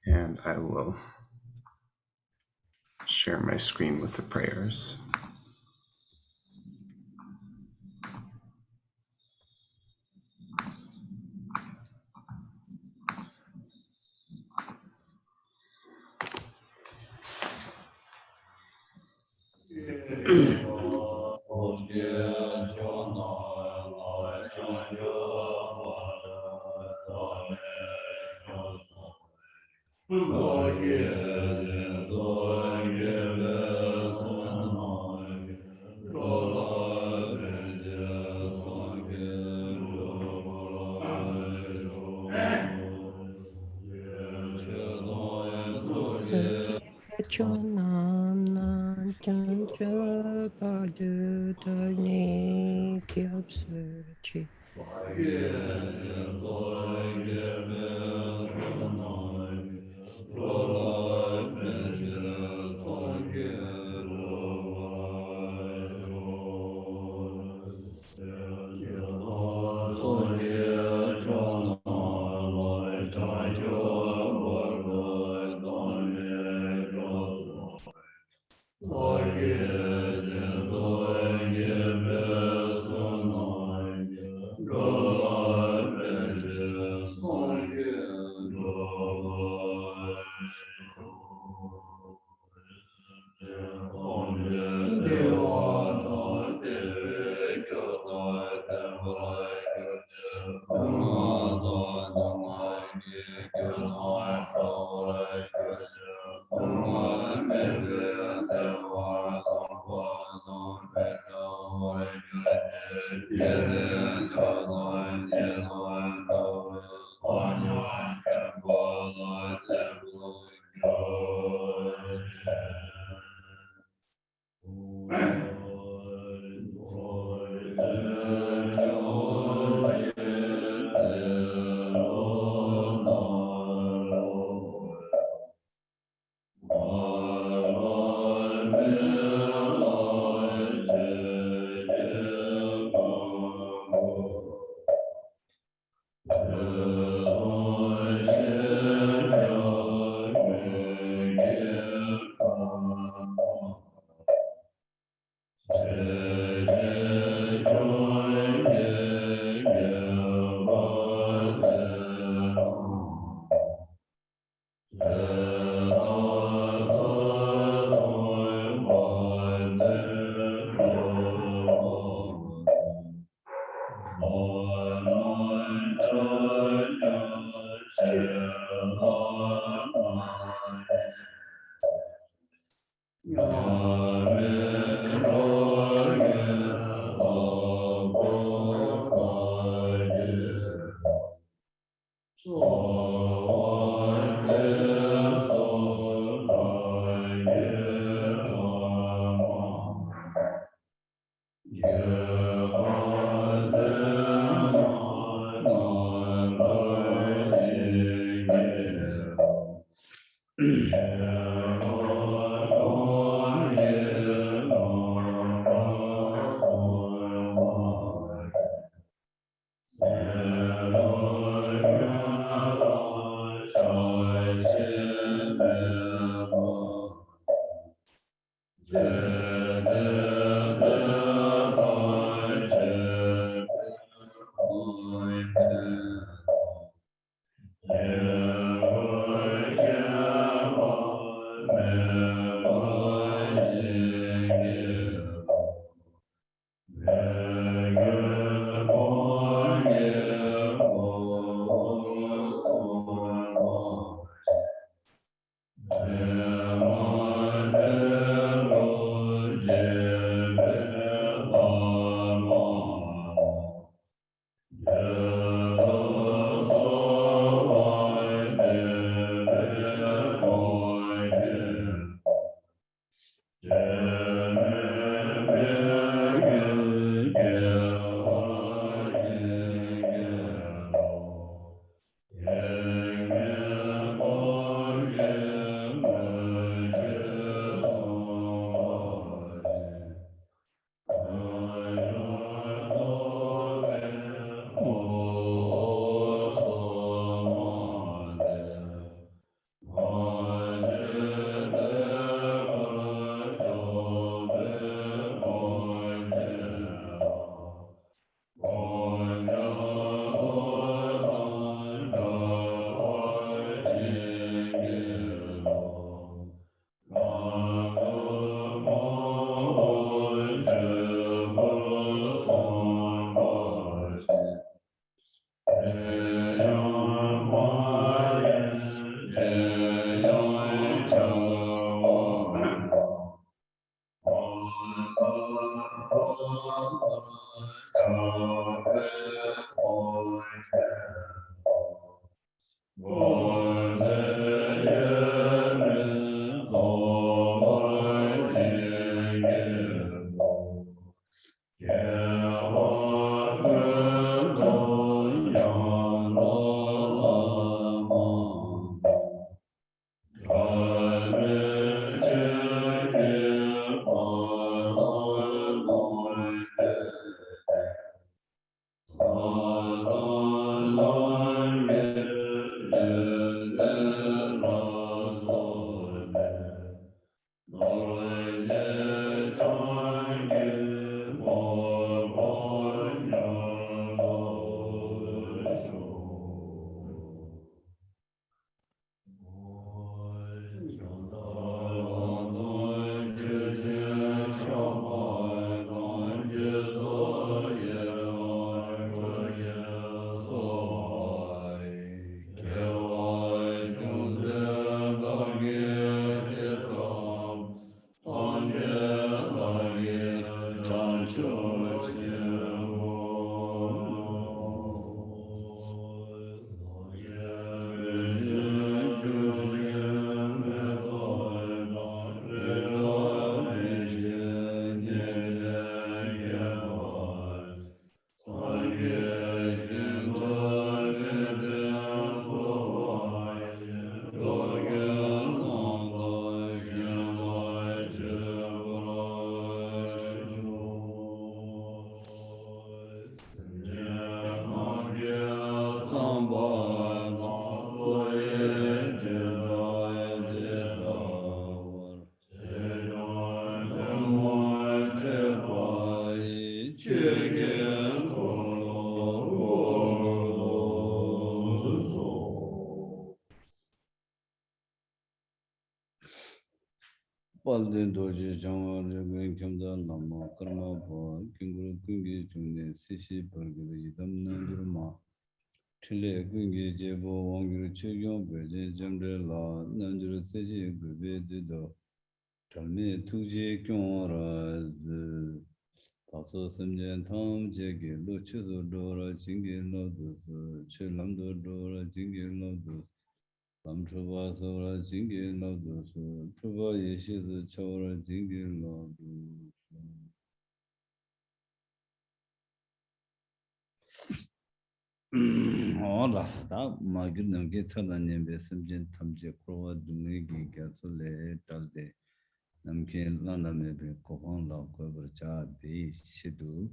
And I will share my screen with the prayers. Palden doji jangwa regen kemda lama karma pa kinguru kungi chungde sisi pargada yidam nanjurma chile kungi jebo wangiru chegyon beje jamre la nanjuru teji gube dido chalme tukje kyon raz paso samjen tam jege lo chizo dora jingi lo dosu che lamdo dora jingi lo dosu Chuba Sora Jingi Lodro, Chuba Yeshe Chora Jingi Lodro. All of that, my goodness, get on the name of Simjin Tamje Krova Dumigi Gatsule Talde Namkin Landa maybe Kohan La Kovacha Be Shidu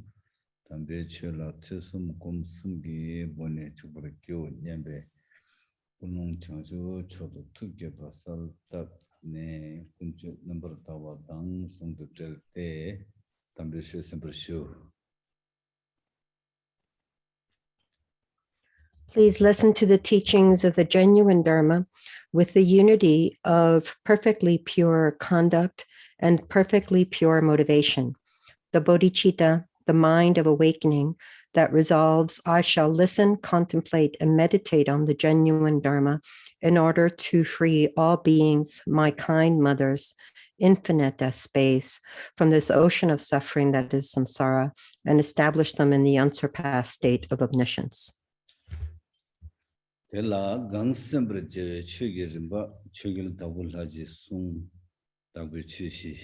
Tambe Chula Tisum Kum Sumgi Bone Chubakyo Nyambe. Kunung Changju Chodo Tuge Basal Tap Ne Kunju number Tawa Dang Song the Del Day Tambishu Simple Shoe. Please listen to the teachings of the genuine Dharma with the unity of perfectly pure conduct and perfectly pure motivation. The bodhicitta, the mind of awakening that resolves, I shall listen, contemplate, and meditate on the genuine Dharma in order to free all beings, my kind mothers, infinite as space, from this ocean of suffering that is samsara, and establish them in the unsurpassed state of omniscience. Tela Gansembridge Chugirimba Chugil Tabulaji Sung Daguchushi.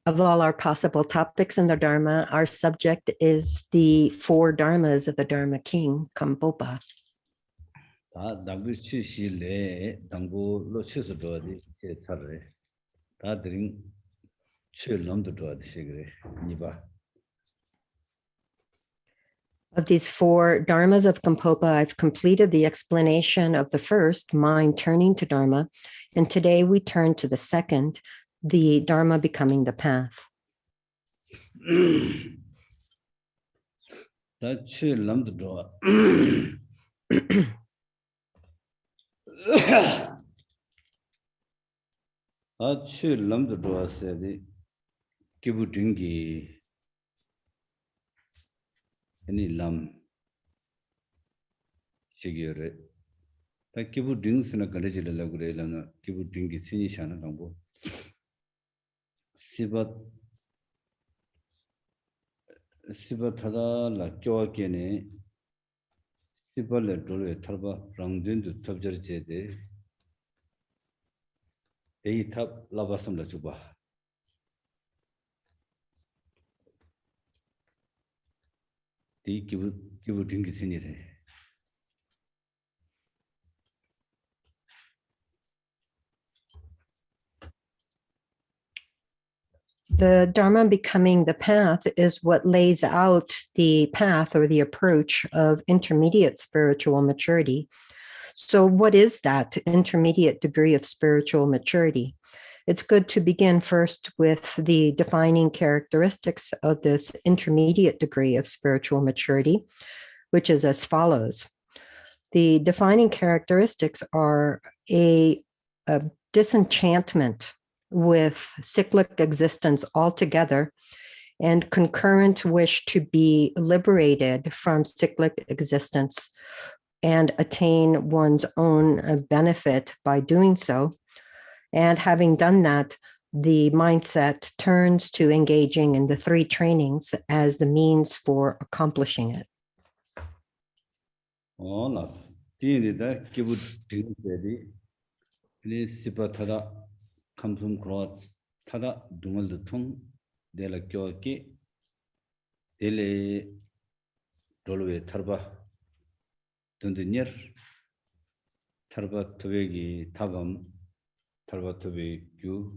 Of all our possible topics in the Dharma, our subject is the 4 Dharmas of the Dharma King, Gampopa. Daguchushi le Dango Lochus Dodi, Tare, Tadring Chulam the Dodi Sigre, Niba. Of these 4 Dharmas of Gampopa, I've completed the explanation of the first, mind turning to Dharma, and today we turn to the second, the Dharma becoming the path. That's Lam the door. That's Lam the door said Kibutingi any lam Shigure. The Kibutings in a Galajila Lagurelana, Kibutingi Sinishana Lambo. Sibatada la Kyoakene Sibale Dole Tarba Rangdun to Tabjarjede They tap Lavasam la Juba. The Kibutingi Sinire. The Dharma becoming the path is what lays out the path or the approach of intermediate spiritual maturity. So what is that intermediate degree of spiritual maturity? It's good to begin first with the defining characteristics of this intermediate degree of spiritual maturity, which is as follows. The defining characteristics are a disenchantment with cyclic existence altogether and concurrent wish to be liberated from cyclic existence and attain one's own benefit by doing so. And having done that, the mindset turns to engaging in the 3 trainings as the means for accomplishing it. All of the Kibutingi Sibatada Kamsum Cross Tada Dumal the Tung de la Kyoki Dele Dolwe Tarba Dundinir Tarba Tubegi Tabam Tarba Tubi Gu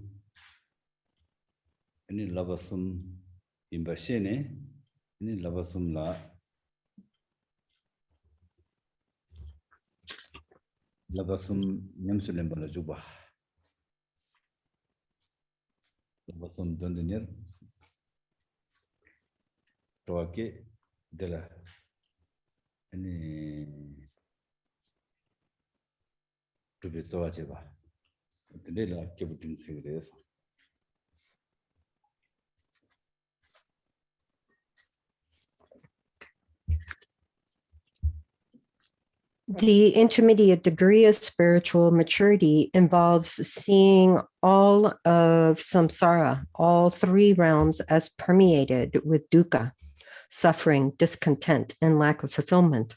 any Lavasum Imbashene any Lavasum La Lavasum Yamsulembala Juba Lavasum Dundinir Toake de la any be Toajiba. The little Kibutin series. The intermediate degree of spiritual maturity involves seeing all of samsara, all three realms, as permeated with dukkha, suffering, discontent, and lack of fulfillment.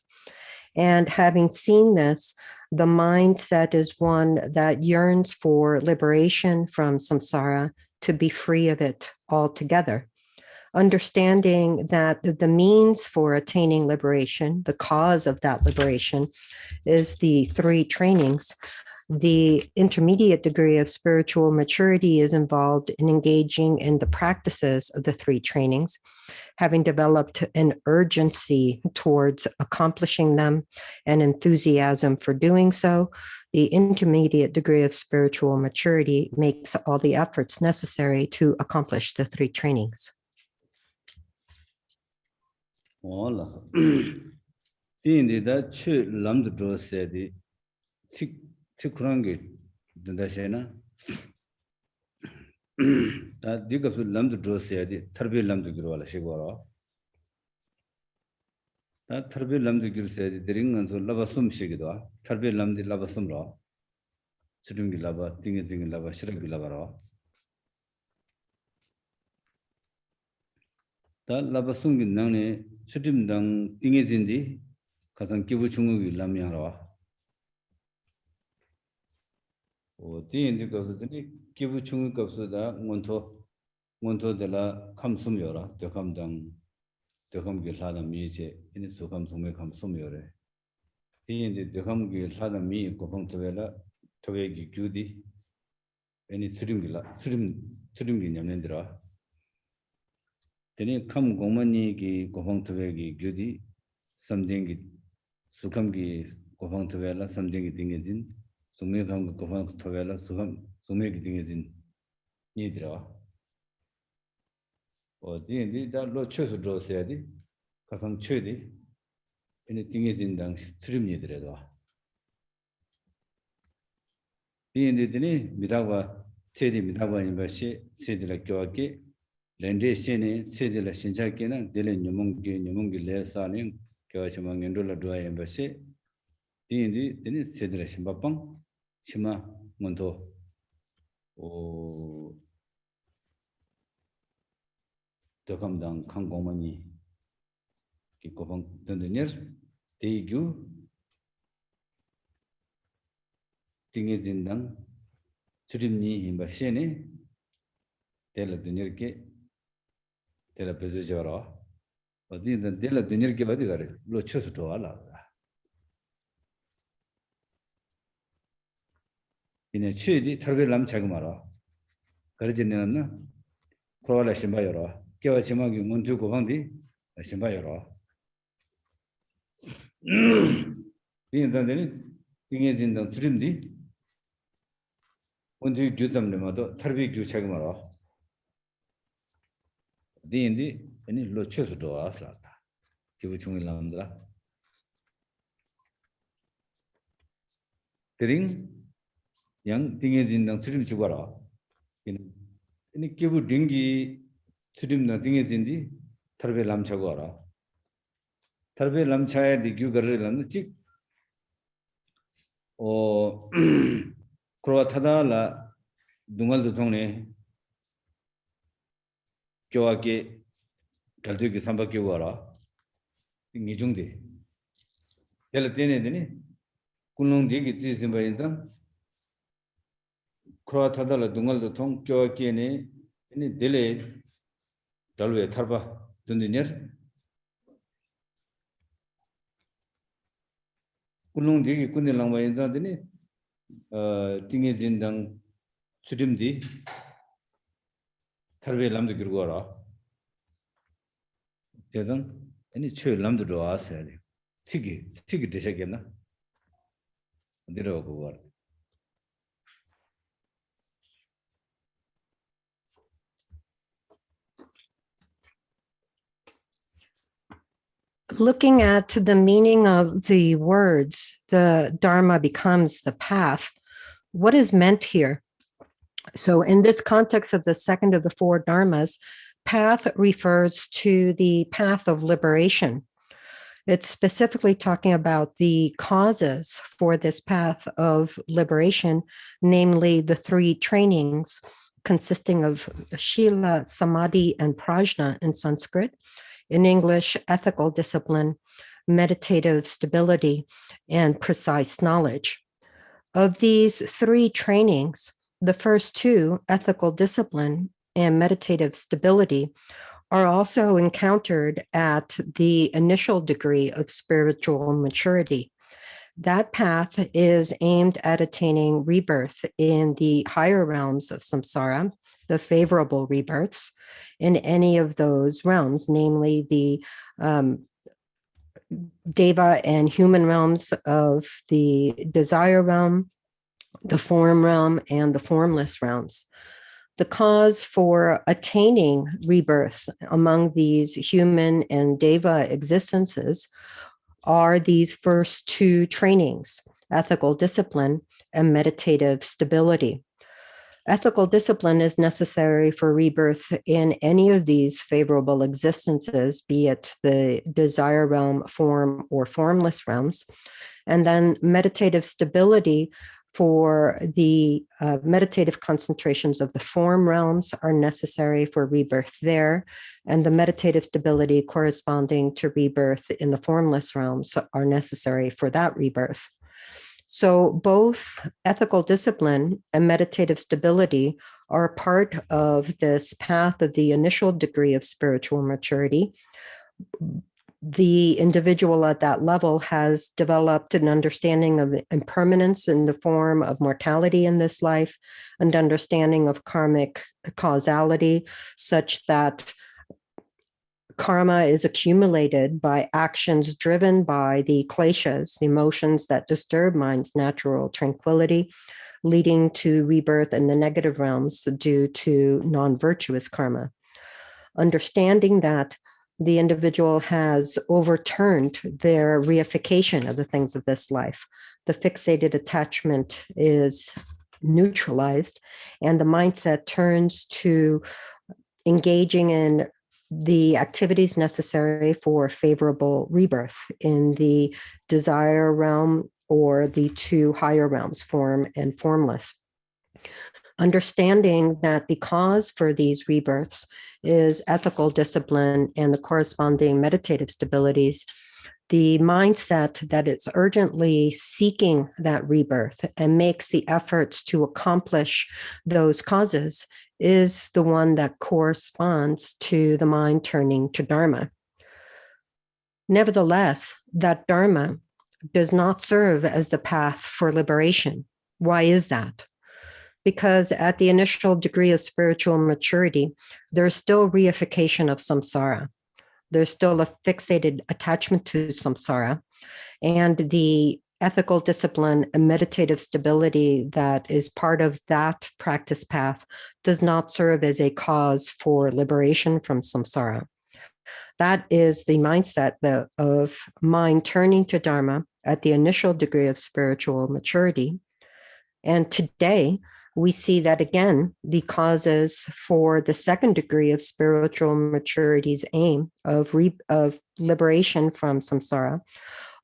And having seen this, the mindset is one that yearns for liberation from samsara, to be free of it altogether. Understanding that the means for attaining liberation, the cause of that liberation, is the three trainings. The intermediate degree of spiritual maturity is involved in engaging in the practices of the three trainings, having developed an urgency towards accomplishing them and enthusiasm for doing so. The intermediate degree of spiritual maturity makes all the efforts necessary to accomplish the three trainings. Hola. Tindi da chu lamd do sedi tikrangi da shena da digasu lamd do sedi tarbi lamd girwala shigwara da tarbi lamd gir sedi deringan so labasum shigidwa tarbi lamd labasum ra chudungi laba tingi laba shiragi laba ra da labasum gi nane chudimdang tingi zindi 가장 기부 중국이 남양라. 디인지 거스더니 기부 중국 겁수다 원토들라 감숨여라. 대감당 대감기 하다 미제 이니 수감 송매 감숨여래. 디인지 대감기 하다 미 고봉토벨라 토베기 규디 애니 수림기 냠nen들아. 되니 감 공만이기 고봉토베기 규디 something 수감기 고방토벨라 something 딩해진 수매감 고방토벨라 수매기 딩해진 니들아 어디인지 다 로쳐서 줘야지 가상 쳐야지 얘네 딩해진 당 스트림 니들에도 디인디더니 미다와 세디 미다와 인바시 세디라 교학기 렌데시네 세디라 신자기는 데레 녀몽기 레사는 교시망 연돌라 도아에 버시 디인디 데니 세드라 심바빵 치마 몬토 오 도감당 강공만이 기고방 던드니르 데이규 띵에진당 수림니 힘바시네 텔드니르게 텔레베즈저라 어디든 델라 드니르게 어디 가래 로 쳐서 좋아라 이네 취디 털벨람 자금하라 그러지는 코알라 심바여라 깨와 지막이 문주 고방디 심바여라 이인단들이 띵해진당 드림디 문주 규담님마도 털비 규 자금하라 디인디 아니 로쳐서 좋아하slata 기부 중일 나온다 드링 양 딩해진당 트림 주거라 이니 기부 딩기 트림나 딩해진디 터베 람차고 알아 터베 람차에 디규 거르는 직 크로아타다라 둥알도 통네 교학계 갈두기 삼바기 와라 이중대 될 때는 되니 군롱디기 지심바인다 크로아타달라 둥알도 통 교학계네 이니 델레 달웨 타바 든디녀 군롱디기 군딜랑바인다 되니 띵해진당 수림디 탈베 람도 기르고 와라 제전 아니 최 람도로 왔어야 돼. 티기 되셨겠나? 내려오고 와. Looking at the meaning of the words, the Dharma becomes the path. what is meant here? So in this context of the second of the four dharmas, path refers to the path of liberation. It's specifically talking about the causes for this path of liberation, namely the three trainings consisting of Shila, Samadhi, and Prajna in Sanskrit. In English, ethical discipline, meditative stability, and precise knowledge. Of these three trainings, the first two, ethical discipline and meditative stability, are also encountered at the initial degree of spiritual maturity. That path is aimed at attaining rebirth in the higher realms of samsara, the favorable rebirths in any of those realms, namely the deva and human realms of the desire realm, the form realm, and the formless realms. The cause for attaining rebirths among these human and deva existences are these first two trainings, ethical discipline and meditative stability. Ethical discipline is necessary for rebirth in any of these favorable existences, be it the desire realm, form, or formless realms. And then meditative stability for the meditative concentrations of the form realms are necessary for rebirth there, and the meditative stability corresponding to rebirth in the formless realms are necessary for that rebirth. So both ethical discipline and meditative stability are part of this path of the initial degree of spiritual maturity. The individual at that level has developed an understanding of impermanence in the form of mortality in this life, an understanding of karmic causality, such that karma is accumulated by actions driven by the kleshas, the emotions that disturb mind's natural tranquility, leading to rebirth in the negative realms due to non-virtuous karma. Understanding that the individual has overturned their reification of the things of this life. The fixated attachment is neutralized, and the mindset turns to engaging in the activities necessary for favorable rebirth in the desire realm or the two higher realms, form and formless. Understanding that the cause for these rebirths is ethical discipline and the corresponding meditative stabilities, the mindset that it's urgently seeking that rebirth and makes the efforts to accomplish those causes is the one that corresponds to the mind turning to Dharma. Nevertheless, that Dharma does not serve as the path for liberation. Why is that? Because at the initial degree of spiritual maturity, there's still reification of samsara. There's still a fixated attachment to samsara. And the ethical discipline and meditative stability that is part of that practice path does not serve as a cause for liberation from samsara. That is the mindset of mind turning to Dharma at the initial degree of spiritual maturity. And today, we see that again, the causes for the second degree of spiritual maturity's aim of liberation from samsara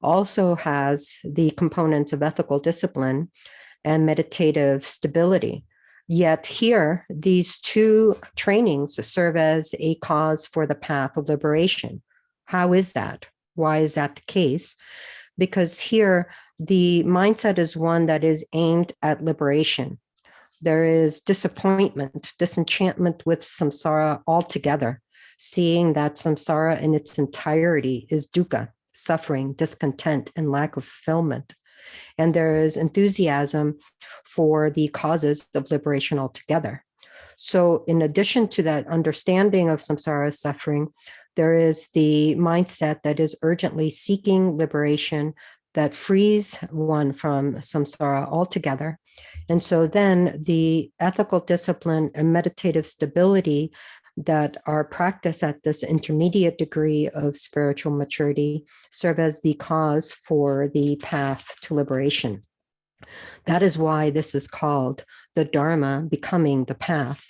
also has the components of ethical discipline and meditative stability. Yet here, these two trainings serve as a cause for the path of liberation. How is that? Why is that the case? Because here, the mindset is one that is aimed at liberation. There is disappointment, disenchantment with samsara altogether, seeing that samsara in its entirety is dukkha, suffering, discontent, and lack of fulfillment. And there is enthusiasm for the causes of liberation altogether. So in addition to that understanding of samsara suffering, there is the mindset that is urgently seeking liberation that frees one from samsara altogether. And so then the ethical discipline and meditative stability that are practiced at this intermediate degree of spiritual maturity serve as the cause for the path to liberation. That is why this is called the Dharma becoming the path.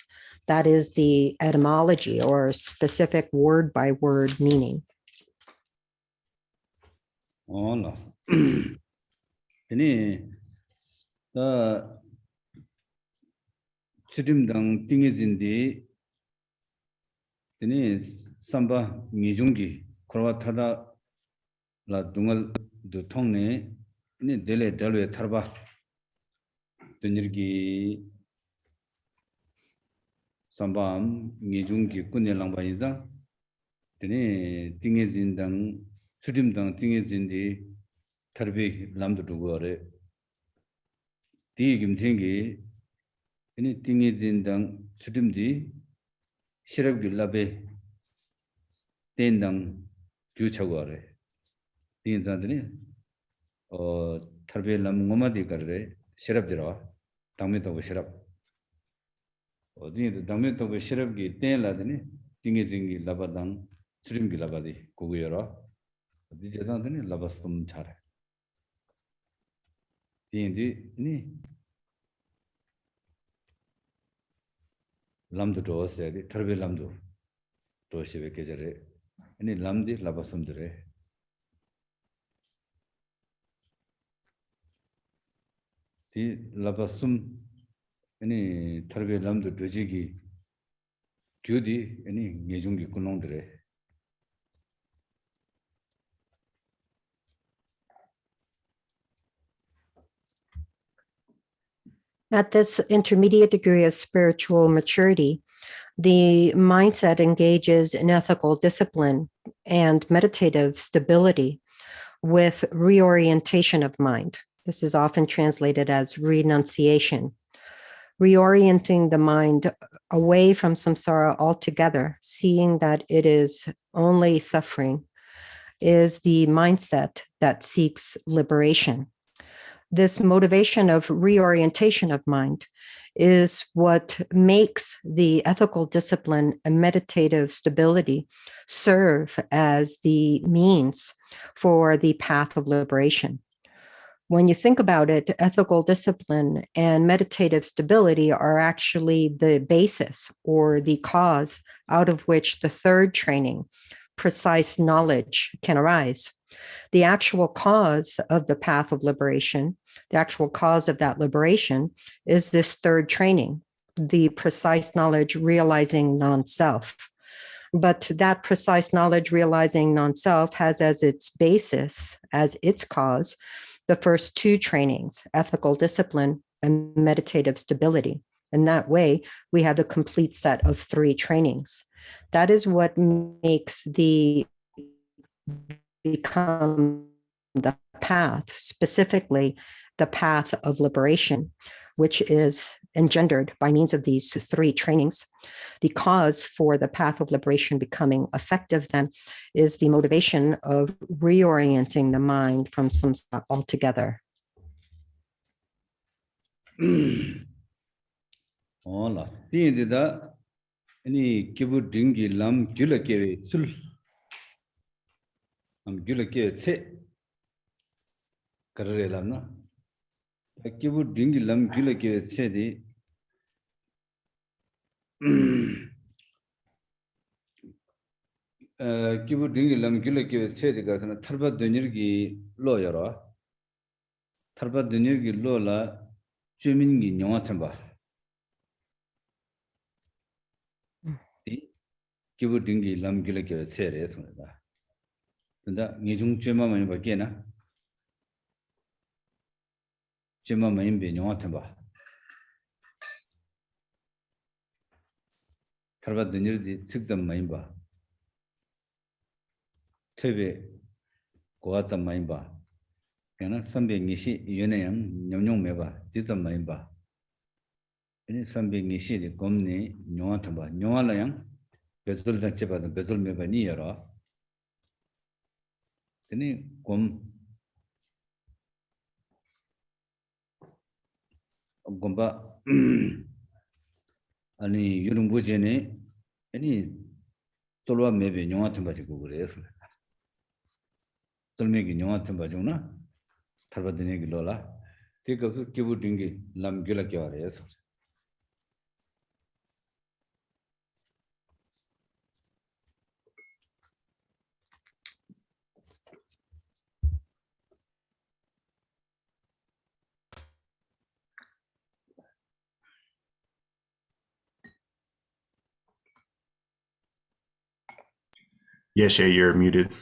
That is the etymology or specific word by word meaning. Hola. Ini 수dim당 띵해진디 ini samba 미중기 korwatada la dungal du tongne ini dele dalwe tarba dunirgi samba 미중기 kunne langbaida ini 띵해진당 수dim당 띵해진디 tarbi lamdu dugore di 김생기 ini 띵해진당 수dim디 시럽기 라베 땡당 규차고래 띵단들이 탈베람 고마디 거래 시럽들어 당면도 시럽 어디에도 당면도 시럽기 땡라더니 띵해진기 라바당 수림기 라바디 고고여라 어디 제단들이 라바스톰 잘해 띵디 람도 도어세리 터베 람도 도시베 계절에 아니 람디 라바섬들에 디 라바섬 아니 터베 람도 도지기 교디 아니 예중기 군농들에 At this intermediate degree of spiritual maturity, the mindset engages in ethical discipline and meditative stability with reorientation of mind. This is often translated as renunciation. Reorienting the mind away from samsara altogether, seeing that it is only suffering, is the mindset that seeks liberation. This motivation of reorientation of mind is what makes the ethical discipline and meditative stability serve as the means for the path of liberation. When you think about it, ethical discipline and meditative stability are actually the basis or the cause out of which the third training, precise knowledge, can arise. The actual cause of the path of liberation, the actual cause of that liberation is this third training, the precise knowledge realizing non-self. But that precise knowledge realizing non-self has as its basis, as its cause, the first two trainings, ethical discipline and meditative stability. In that way, we have a complete set of three trainings. That is what makes the become the path, specifically the path of liberation, which is engendered by means of these three trainings. The cause for the path of liberation becoming effective then is the motivation of reorienting the mind from samsara altogether. Hola, tiendida ini kibu dingi lam gyulakewe sul am gyulakewe tse karre lamna kibu dingi lam gyulakewe tse di kibu dingi lam gyulakewe tse di kasana tarba dunirgi lo yaro tarba dunirgi lo la jumingi nyonga tamba kibu dingi lam gyulakewe tse re sonda tanda ngijung chema mani ba kena chema mani be nyonga tamba tarba dunirdi tsikdam mani ba tebe goatam mani ba kena sambe ngishi yunayang nyamnyong meba tizam mani ba ini sambe ngishi di gomni nyonga tamba nyonga layang bezul dan chebada bezul meba ni yara ini gomba 아니 유rum bujene 아니 tolwa mebe nyonga tamba jigo kore so tolmegi nyonga tamba jona tarba dine gi lola Tikasu Kibu Dingi, Namgyal Kyores. Yeshe, you're muted.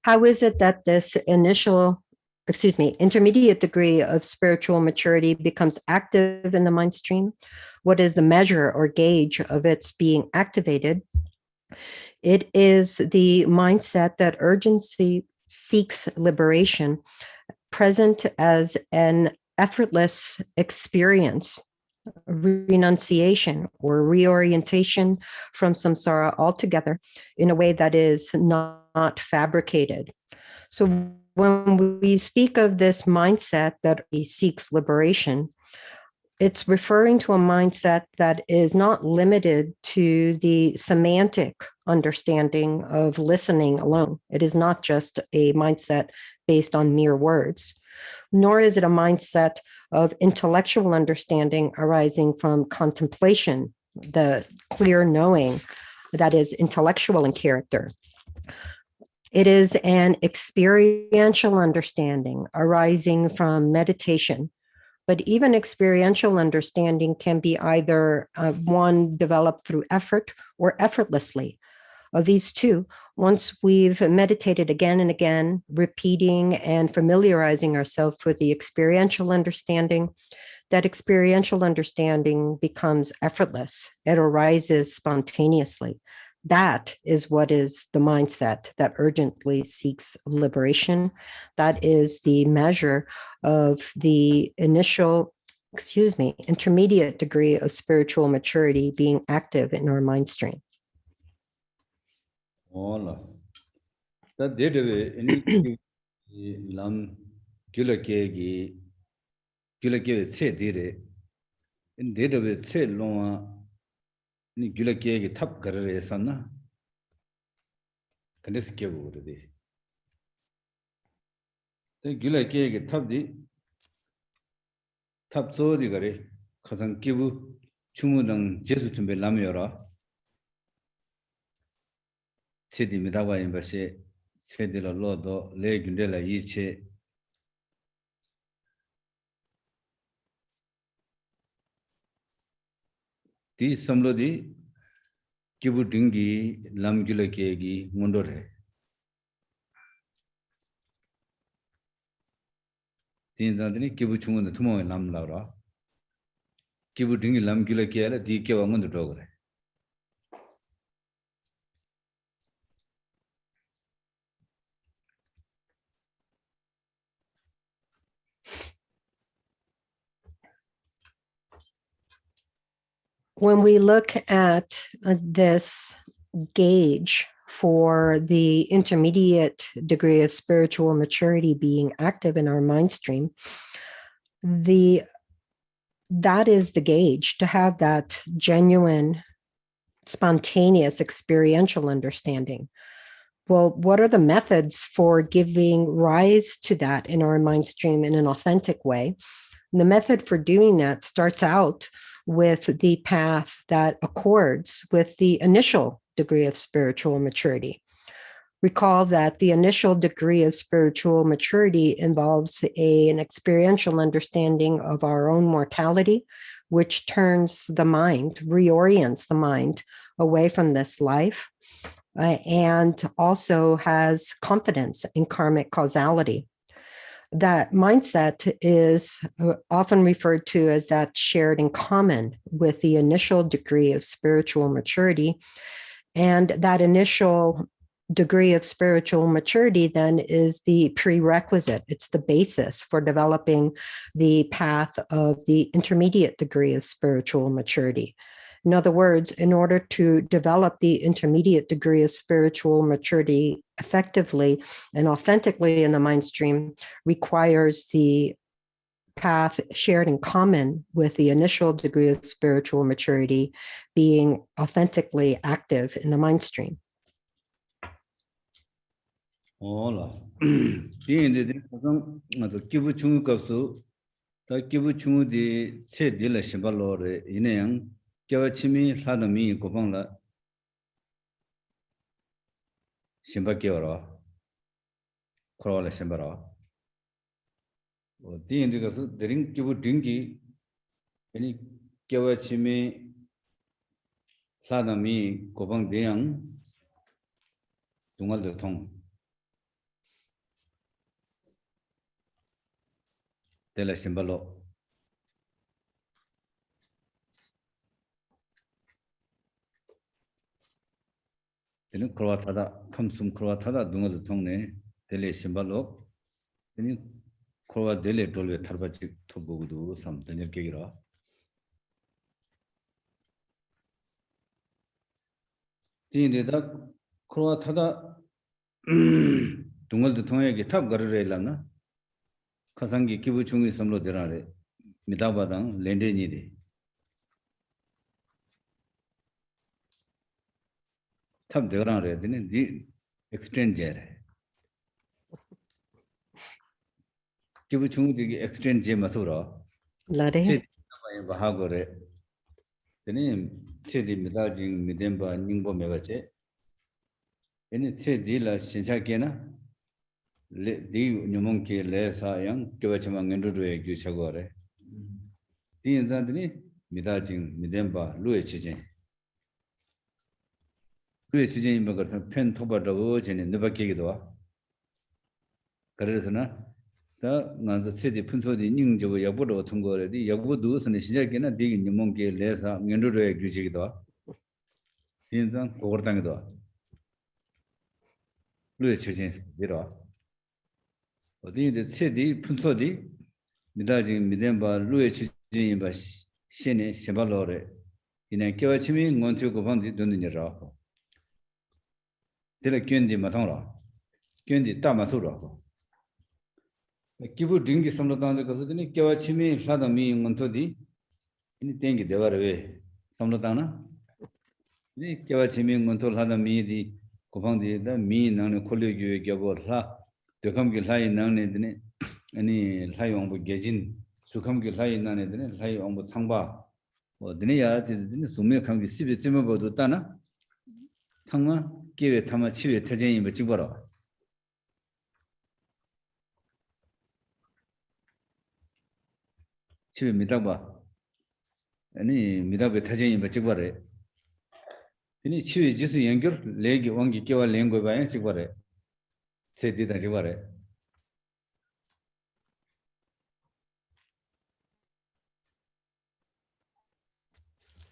How is it that this intermediate degree of spiritual maturity becomes active in the mind stream? What is the measure or gauge of its being activated? It is the mindset that urgency seeks liberation, present as an effortless experience, renunciation or reorientation from samsara altogether in a way that is not fabricated. So when we speak of this mindset that seeks liberation, it's referring to a mindset that is not limited to the semantic understanding of listening alone. It is not just a mindset based on mere words, nor is it a mindset of intellectual understanding arising from contemplation, the clear knowing that is intellectual in character. It is an experiential understanding arising from meditation. But even experiential understanding can be either one developed through effort or effortlessly. Of these two, once we've meditated again and again, repeating and familiarizing ourselves with the experiential understanding, that experiential understanding becomes effortless. It arises spontaneously. That is what is the mindset that urgently seeks liberation. That is the measure of the intermediate degree of spiritual maturity being active in our mind stream. Hola. That did any lam Gulakegi Gulake said it. In database said Loma ni Gulakegi tap carre sana. Can this give over the Gulakegi tap so the gare, Kazan Kibu, Chumudang Jesu to be Lamiora. Said the Midawa embassy, said the Lodro, Leg Gundela Yeshe. This somebody Kibu Dingi, Lamgulakegi, Mundore. Tinzandini Kibu Chungun the Tumo and Lam Laura. Kibu Dingi Lamgulakela, DK on the dogre. When we look at this gauge for the intermediate degree of spiritual maturity being active in our mind stream, that is the gauge to have that genuine, spontaneous, experiential understanding. Well, what are the methods for giving rise to that in our mind stream in an authentic way? And the method for doing that starts out with the path that accords with the initial degree of spiritual maturity. Recall that the initial degree of spiritual maturity involves an experiential understanding of our own mortality, which turns the mind, reorients the mind away from this life, and also has confidence in karmic causality. That mindset is often referred to as that shared in common with the initial degree of spiritual maturity. And that initial degree of spiritual maturity then is the prerequisite. It's the basis for developing the path of the intermediate degree of spiritual maturity. In other words, in order to develop the intermediate degree of spiritual maturity effectively and authentically in the mind stream requires the path shared in common with the initial degree of spiritual maturity being authentically active in the mind stream. Hola. Tiene razón, no kibu chungu kapsu, ta kibu chungu di che di la shimba lore, ine yang kyawa chimi lada mi kopang la shimba kyawa ra, korwa la shimba ra. Tiene kapsu, dering kibu dingi, ini kyawa chimi lada mi kopang di yang dungal de tong. De la shimba lo. Tene korwa tada, kamsum korwa tada dungal de tong ne, de la shimba lo. Tene korwa de la dolwe tarba chik tobo gudu sam danyar kegira. Tene da korwa tada dungal de tong yagi tab garare lana, kasangi kibu chungi samlo derare, midabadang lende nide. Tab derare, tene di extend jere. Kibu chungi digi extend je mathura, Lade. che bahagore, tene che di midajing midemba ningbo mebache, tene che di la shinsha kena, di nyumong ki le sa yang kiwachima ngenduruwe gyu chagore. Di yinzandini midajing midemba luwe chijen. Luwe chijen imba kartan pen thoba dhago jene nipa kegido wa. Karirasana, ta nganza tsedi punso di nying jago yagbo dhago thongore di yagbo dhugo sani shinsha kena digi nyumong ki le sa ngenduruwe gyu chigido wa. Di yinzand kogor tangido wa. luwe chijen diro wa. Di yinzand tsedi punso di midajing midemba luwe chijen imba shene shimba lore. Ina kiwa chimi ngontu kubandi dundu ra. Dila kyendi matang ra. Kyendi ta matu ra. Kibu dingi samlo tangde kaso dini kiwa chimi lada mi ngontu di ini tengi dewa rewe samlo tangna. Ini kiwa chimi ngontu lada mi di kubandi da mi nangni kolyo gyue gyabo la dekhamki layi nangni dini ini layi wangbo gejin sukhamki layi nangni dini layi wangbo thangba dini yaa dini sumye khamki sibi tima bodo tana thangma kiwe thama chiwe tajen yinba chigbara. Chiwe midagba ani midagba tajen yinba chigbara. Ini chiwe jisu yangyur legi wangi kiwa lenggo bayan chigbara. Se dita chigbara.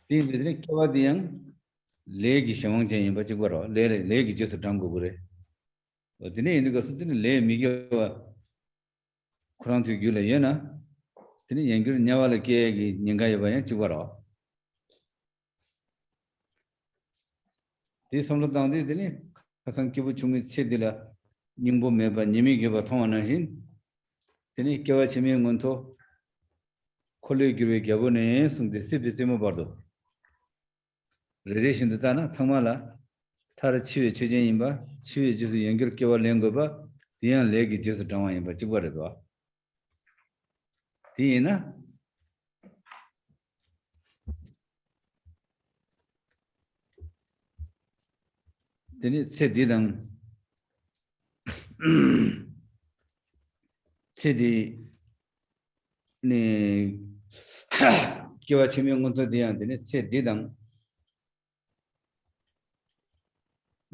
Dini kiwa diyang legi shawang chen yinba chigbara. Legi jisu tango gore. Dini indiga su dini le migiwa Kurangtu gyula yena, tini yangyur nyawala kiyagi nyingaya bayan chigbara. Di samlo tangdi tini kasang kibu chungi che dila nyingbo meba nyimi gyuba thongwa nanshin, tini kiawa chimi ngonto kholi gyubi gyabu ne sungdi sibdi simo bardo. Riri shindu tana thangma la thara chiwe chechen yinba, chiwe jisu yangyur kiawa lenggo ba, diyan legi jisu tangwa yinba chigbara dwa. Di yina, tini tse didang tse di kiawa chimi ngonto diyan tini tse didang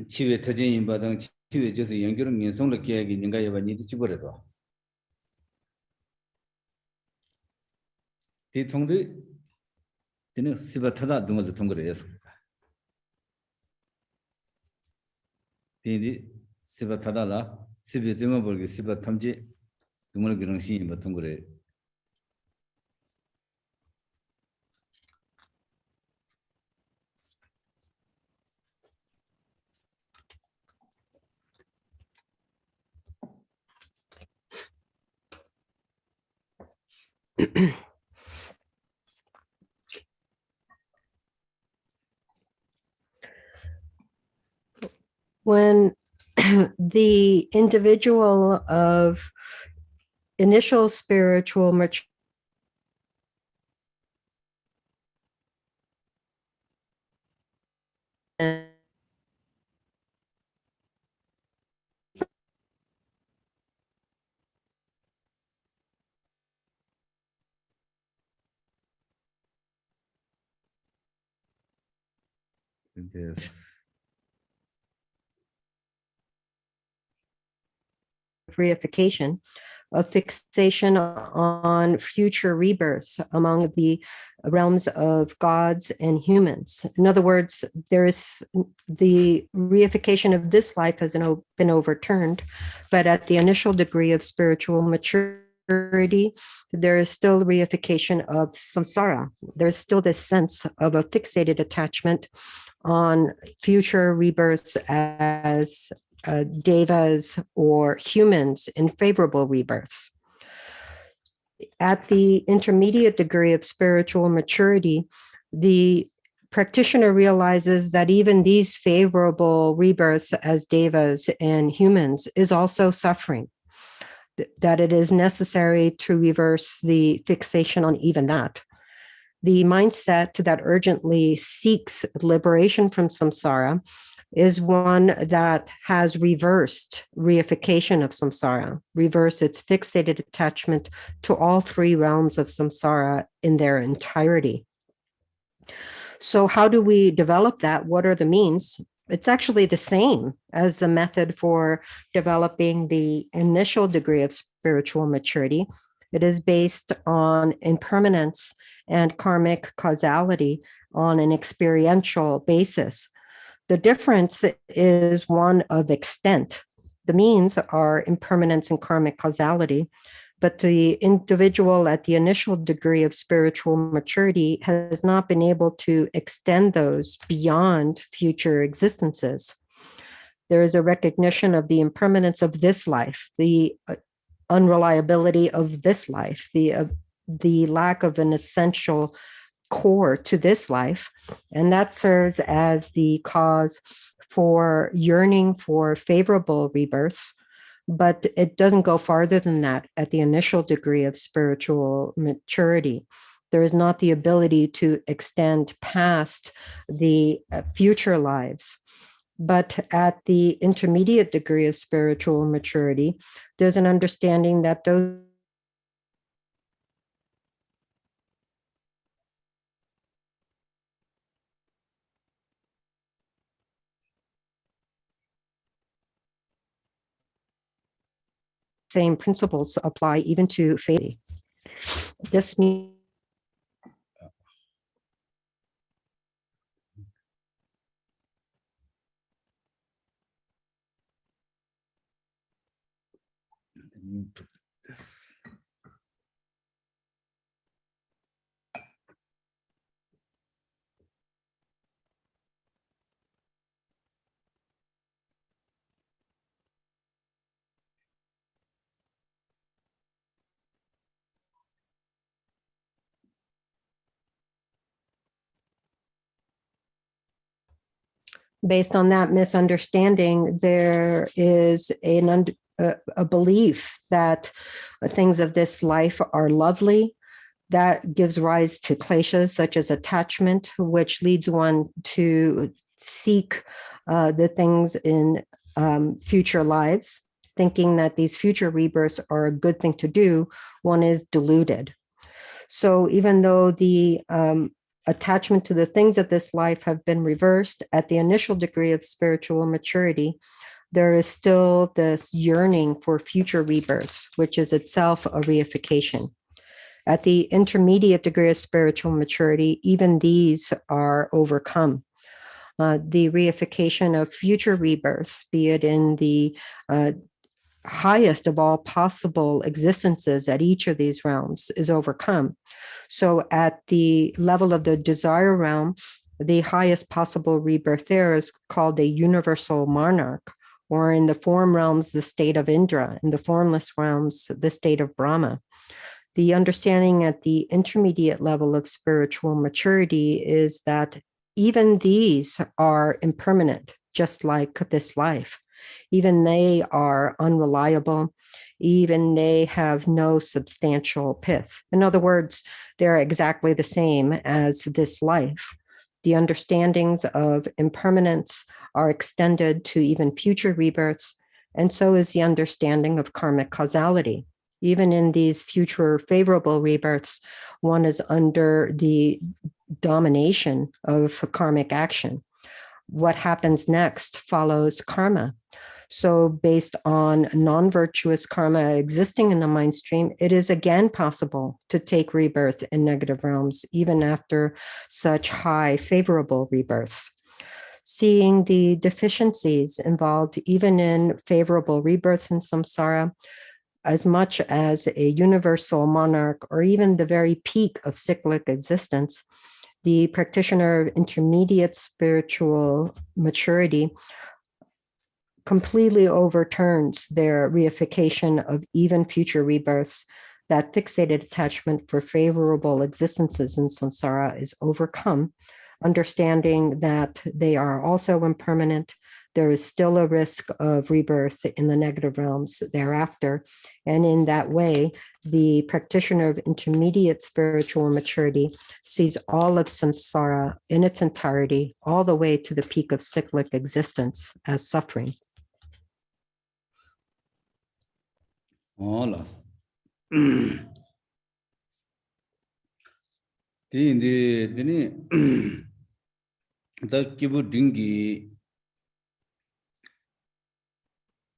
chiwe tajen yinba dang chiwe jisu yangyur nginsongla kiyagi nyingaya ba nidi chigbara dwa. Di tongdi tini siba tada dungal tongore yasa. Di siba tada la sibi zima borgi siba tamji dungal girang shinyi ba tongore. When the individual of initial spiritual maturity Yes. reification of fixation on future rebirths among the realms of gods and humans. In other words, there is the reification of this life has been overturned, but at the initial degree of spiritual maturity, there is still reification of samsara. There's still this sense of a fixated attachment on future rebirths as devas or humans in favorable rebirths. At the intermediate degree of spiritual maturity, the practitioner realizes that even these favorable rebirths as devas and humans is also suffering, that it is necessary to reverse the fixation on even that. The mindset that urgently seeks liberation from samsara is one that has reversed reification of samsara, reversed its fixated attachment to all three realms of samsara in their entirety. So how do we develop that? What are the means? It's actually the same as the method for developing the initial degree of spiritual maturity. It is based on impermanence and karmic causality on an experiential basis. The difference is one of extent. The means are impermanence and karmic causality, but the individual at the initial degree of spiritual maturity has not been able to extend those beyond future existences. There is a recognition of the impermanence of this life, the unreliability of this life, the lack of an essential core to this life. And that serves as the cause for yearning for favorable rebirths. But it doesn't go farther than that at the initial degree of spiritual maturity. There is not the ability to extend past the future lives. But at the intermediate degree of spiritual maturity, there's an understanding that those same principles apply even to faith. This means based on that misunderstanding, there is a belief that things of this life are lovely. That gives rise to kleshas such as attachment, which leads one to seek the things in future lives, thinking that these future rebirths are a good thing to do. One is deluded. So even though the attachment to the things of this life have been reversed at the initial degree of spiritual maturity, there is still this yearning for future rebirths, which is itself a reification. At the intermediate degree of spiritual maturity, even these are overcome. The reification of future rebirths, be it in the highest of all possible existences at each of these realms, is overcome. So at the level of the desire realm, the highest possible rebirth there is called a universal monarch, or in the form realms, the state of Indra, in the formless realms, the state of Brahma. The understanding at the intermediate level of spiritual maturity is that even these are impermanent, just like this life. even they are unreliable. Even they have no substantial pith. In other words, they're exactly the same as this life. The understandings of impermanence are extended to even future rebirths, and so is the understanding of karmic causality. Even in these future favorable rebirths, one is under the domination of karmic action. What happens next follows karma. So based on non-virtuous karma existing in the mind stream, it is again possible to take rebirth in negative realms, even after such high favorable rebirths. Seeing the deficiencies involved even in favorable rebirths in samsara, as much as a universal monarch or even the very peak of cyclic existence, the practitioner of intermediate spiritual maturity completely overturns their reification of even future rebirths. That fixated attachment for favorable existences in samsara is overcome, understanding that they are also impermanent. There is still a risk of rebirth in the negative realms thereafter. And in that way, the practitioner of intermediate spiritual maturity sees all of samsara in its entirety, all the way to the peak of cyclic existence as suffering. Hola. Dini da kibu dingi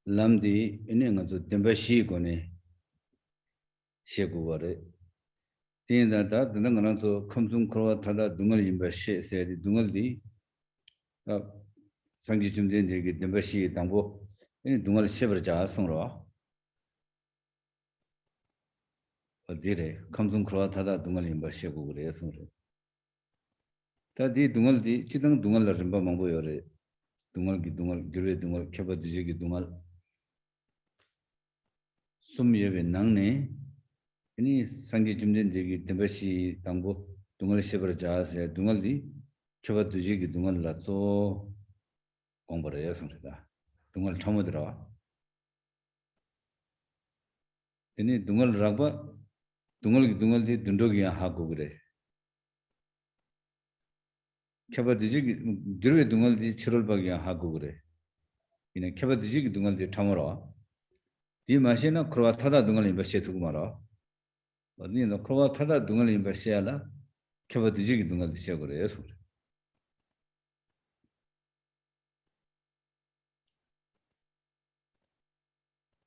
lamdi ini ngazu dembashi gone shegugare. Dini da nganazo kamsung krowa tada dungal imba she se dungal di 상지 좀 된 얘기 dembashi 당보 ini dungal shebar ja songro. 어디래 감성 크로아타다 동al 임바 시고 그래서 다디 동al디 지당 동al 럼바 망보요래 동al기 동al 교회 동al 켜버지기 동al 숨예베 낭네 이니 상지 좀된 얘기 dembashi 당보 동al shebar jaase 동al디 켜버지기 동al 라또 공부를 해서다 동al 처음 들어 이니 동al 락바 동얼기 dundogiya 하고 그래. 켜버지기 드르게 동얼디 치롤박이야 하고 그래. 이네 켜버지기 동얼디 탐으로. 디 마시나 크로아타다 동얼 임바시에 두고 말아. 어디 너 크로아타다 동얼 임바시야라 켜버지기 동얼디 시야 그래.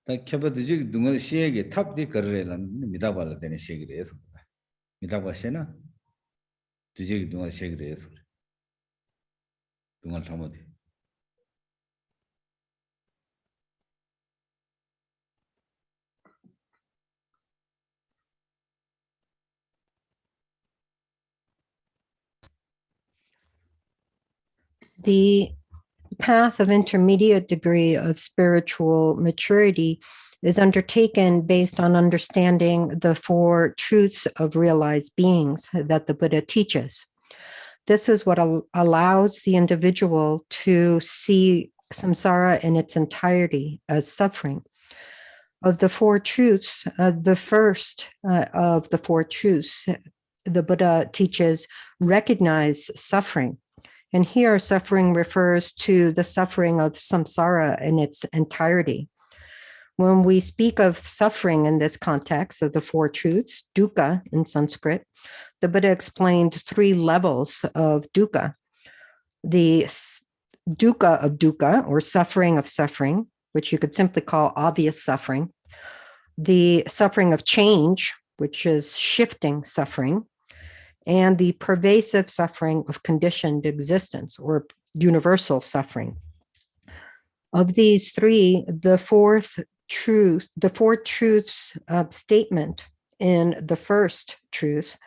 다 켜버지기 동얼 시에게 탑디 거래란 미다발라 되는 시기래. 미다바시나 두지기 동얼 시기래. 동얼 탐어디. The path of intermediate degree of spiritual maturity is undertaken based on understanding the four truths of realized beings that the Buddha teaches. This is what allows the individual to see samsara in its entirety as suffering. Of the four truths, the first of the four truths, the Buddha teaches, recognize suffering. And here, suffering refers to the suffering of samsara in its entirety. When we speak of suffering in this context of the four truths, dukkha in Sanskrit, the Buddha explained three levels of dukkha. The dukkha of dukkha, or suffering of suffering, which you could simply call obvious suffering. The suffering of change, which is shifting suffering. And the pervasive suffering of conditioned existence, or universal suffering. Of these three, the four truths statement in the first truth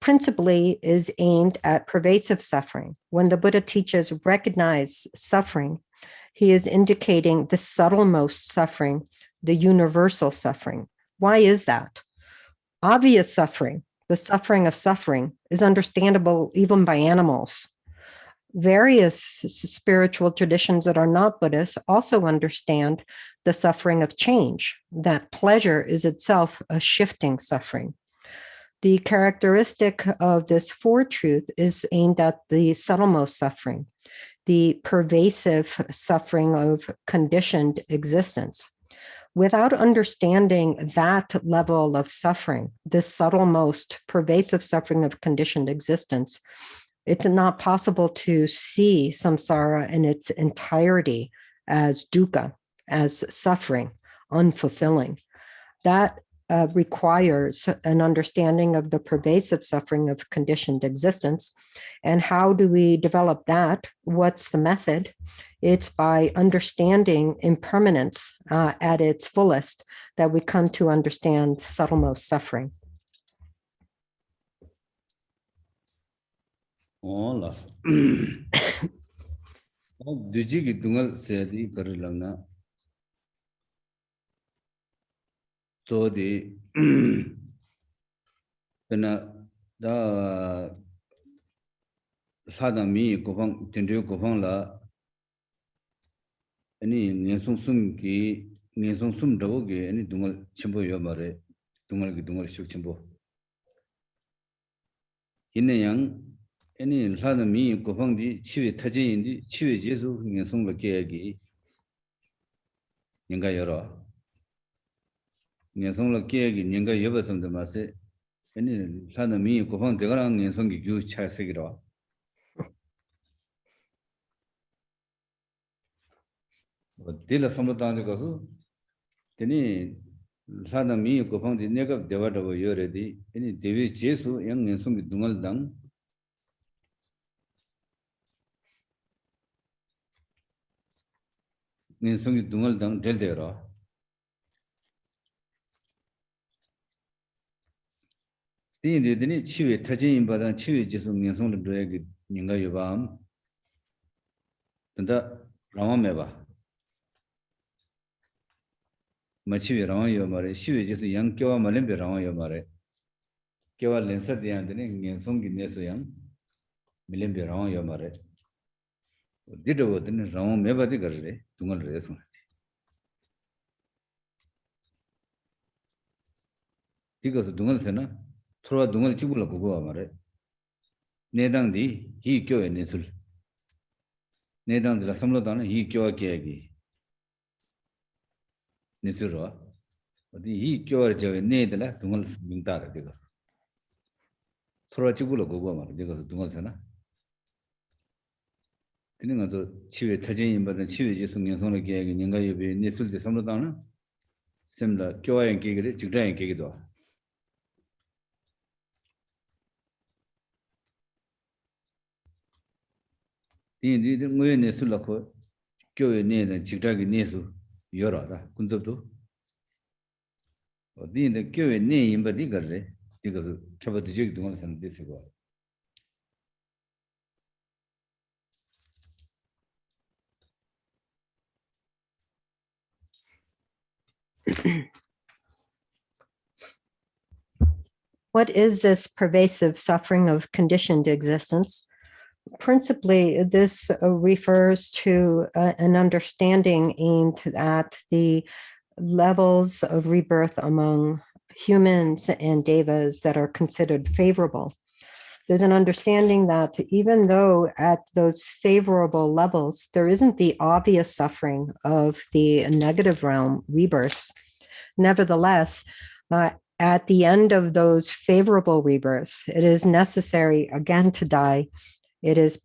principally is aimed at pervasive suffering. When the Buddha teaches recognize suffering, he is indicating the subtlemost suffering, the universal suffering. Why is that? Obvious suffering, the suffering of suffering, is understandable even by animals. Various spiritual traditions that are not Buddhist also understand the suffering of change, that pleasure is itself a shifting suffering. The characteristic of this four-truth is aimed at the subtlemost suffering, the pervasive suffering of conditioned existence. Without understanding that level of suffering, this subtlemost pervasive suffering of conditioned existence, it's not possible to see samsara in its entirety as dukkha, as suffering, unfulfilling. That requires an understanding of the pervasive suffering of conditioned existence. And how do we develop that? What's the method? It's by understanding impermanence at its fullest that we come to understand subtlemost suffering. Hola. Dujiki dungal sedi karilamna. So the pena da sadami gopang tendu gopang la any nesung sum ki nesung sum dabo ki any dungal chimbo yomare dungal ki dungal shuk chimbo. Yang any sadami gopang di chiwe taji indi chiwe jesu nesung la kiyagi nyanga yoro. Nesung la kiyagi nyanga yobatam damase any sadami gopang degarang nesung ki gyu chaya segiro. Dila sambatanga kasu teni sadami gopang di negab dewa dabo yore di any devi jesu yang nesung ki dungal dang nesung ki dungal dang del dero. Dini chiwe tajin badang chiwe jesu nesung la doya ki nyinga yobam tanda rama meba. Machiwe rama yomare chiwe jesu yang kyewa malembe rama yomare. Kyewa lensat yang dini nesung ki nesu yang milembe rama yomare. Dido dini rama meba di garre dungal re sunga. Digasu dungal sena thora dungal chibula gugu amare. Nedang di hi kyo nesul. Nedang di la samlo dana hi kyo kiyagi. Nesurwa. Di hi kyo jawe nedala dungal mingtara digasu. Thora chibula gugu amare digasu dungal sena. Dini nga zo chiwe tajin imbadan chiwe jesu nyansongla kiyagi nyinga yobe nesul di samlo dana semla kyo yang kiyagiri jikda yang kiyagidwa. Dini ngoye nesu lako kyoye ne jikdagi nesu yora da kunzabdo. Dini kyoye ne imba di garre digasu kyaba dijegi dungal sana disigwa. What is this pervasive suffering of conditioned existence? Principally, this refers to an understanding aimed at the levels of rebirth among humans and devas that are considered favorable. There's an understanding that even though at those favorable levels, there isn't the obvious suffering of the negative realm rebirths. Nevertheless, at the end of those favorable rebirths, it is necessary again to die. It is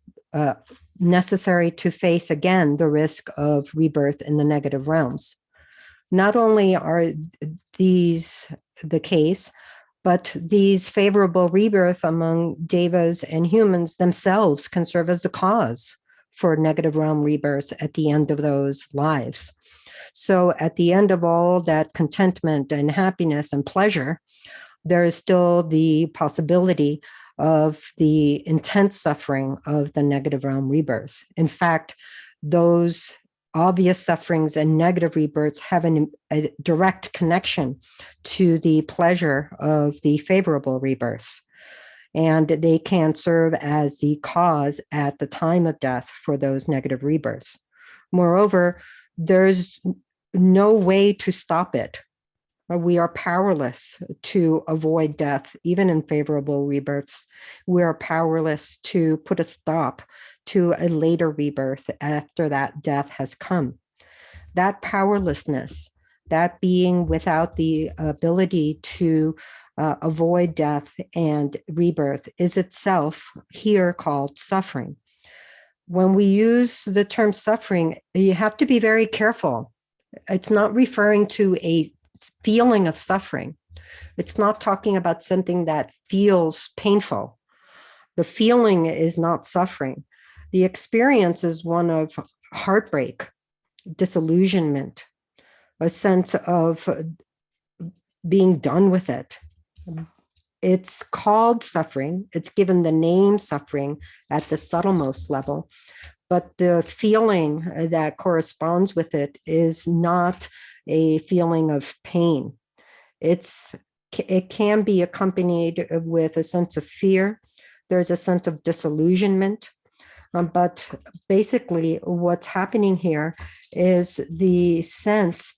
necessary to face again the risk of rebirth in the negative realms. Not only are these the case, but these favorable rebirth among devas and humans themselves can serve as the cause for negative realm rebirths at the end of those lives. So at the end of all that contentment and happiness and pleasure, there is still the possibility of the intense suffering of the negative realm rebirths. In fact, those obvious sufferings and negative rebirths have a direct connection to the pleasure of the favorable rebirths. and they can serve as the cause at the time of death for those negative rebirths. Moreover, there's no way to stop it. We are powerless to avoid death, even in favorable rebirths. We are powerless to put a stop to a later rebirth after that death has come. That powerlessness, that being without the ability to avoid death and rebirth, is itself here called suffering. When we use the term suffering, you have to be very careful. It's not referring to a feeling of suffering. It's not talking about something that feels painful. The feeling is not suffering. The experience is one of heartbreak, disillusionment, a sense of being done with it. It's called suffering. It's given the name suffering at the subtlemost level, but the feeling that corresponds with it is not a feeling of pain. It can be accompanied with a sense of fear. There's a sense of disillusionment. But basically, what's happening here is the sense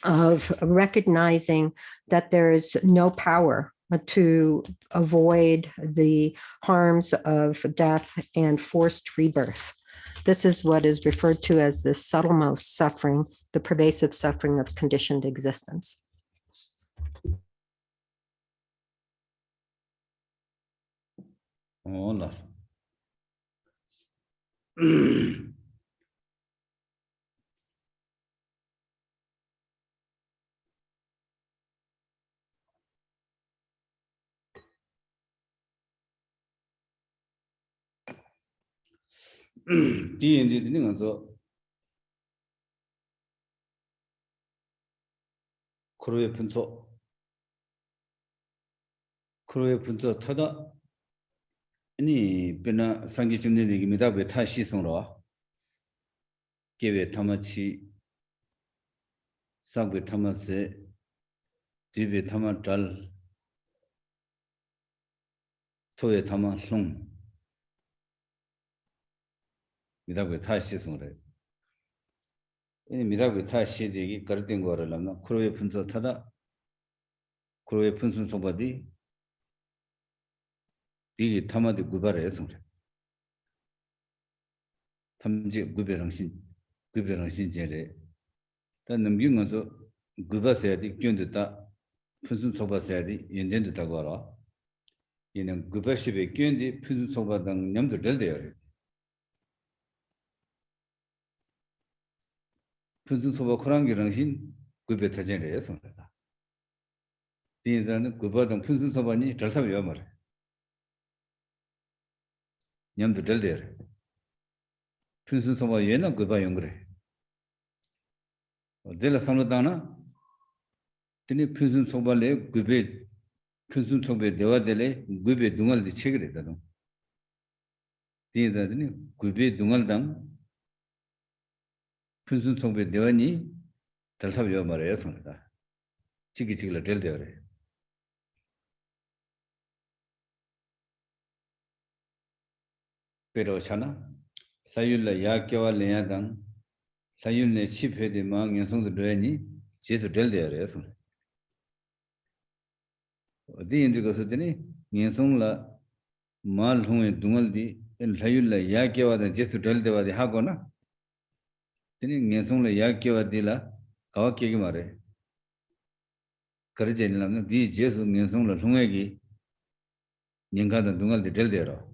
of recognizing that there is no power to avoid the harms of death and forced rebirth. This is what is referred to as the subtlemost suffering, the pervasive suffering of conditioned existence. Hola. 크로의 분석 타다 아니 베나 상기 중에 얘기입니다. 왜 다시 송로 개베 타마치 상베 타마세 디베 타마달 토에 타마 송 미다고 다시 송로 이 미다고 다시 되기 거든 거를 남나 크로의 분석 타다 크로의 분순 소바디 이 타마디 구바래 송로 탐지 구베랑신 제레 단 넘긴거도 구바세야디 꾼드다 푼순 소바세야디 연전도다고 알아 얘는 구바시베 꾼디 푼순 소바당 냠도 될대요 푼순 소바 코랑기랑신 구베 타전래요 송다 디인자는 구바당 푼순 소바니 달타벼 말해 냠도 될대요 푼순 소바 얘는 구바 용그래 델라 상로다나 드니 푼순 소발레 구베 푼순 소베 대와델레 구베 둥알디 체그레다도 디에다드니 구베 둥알당 푼순 소베 대와니 달타벼 말해요 손다 지기지기를 될대요래 페로샤나 라율라 야껴와 레야당 라윤네 시페데 망 연송도 되니 제수 될대요 손 어디 인지 것들이 연송라 말 홍에 둥얼디 라율라 야껴와다 제수 될대와디 하거나 드니 연송라 야껴와디라 가와케기 말해 그러지는 디 제수 연송라 홍에기 년가다 둥얼디 될대요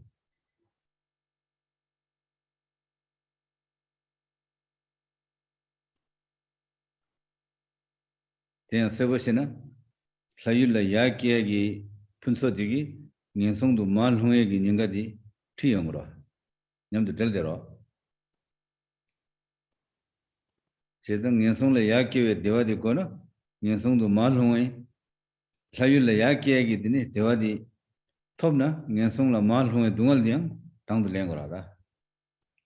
대한 세버시나 라율라 야기야기 분소디기 년송도 말 홍에기 년가디 튀영으로 냠도 될대로 제정 년송라 야기에 대화디 거나 년송도 말 홍에 라율라 야기야기 드니 대화디 톱나 년송라 말 홍에 둥얼디양 당도 랭거라다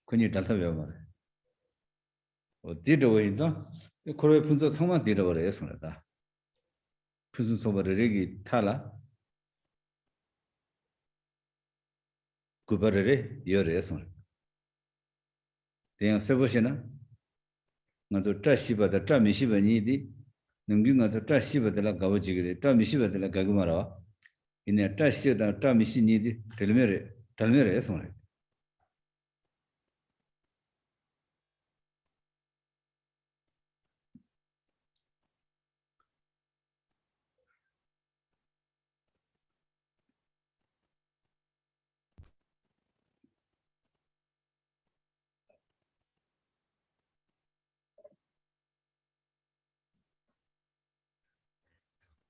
그니 달타벼 말해 어디도이다 그래 분석 상만 들어버려요 손에다 분석 소바를 여기 타라 구바르레 여레선 대양 세보시나 나도 짜시바다 짜미시바니디 능균가서 짜시바들라 가보지게 짜미시바들라 가고마라 이네 짜시다 짜미시니디 텔메레 손에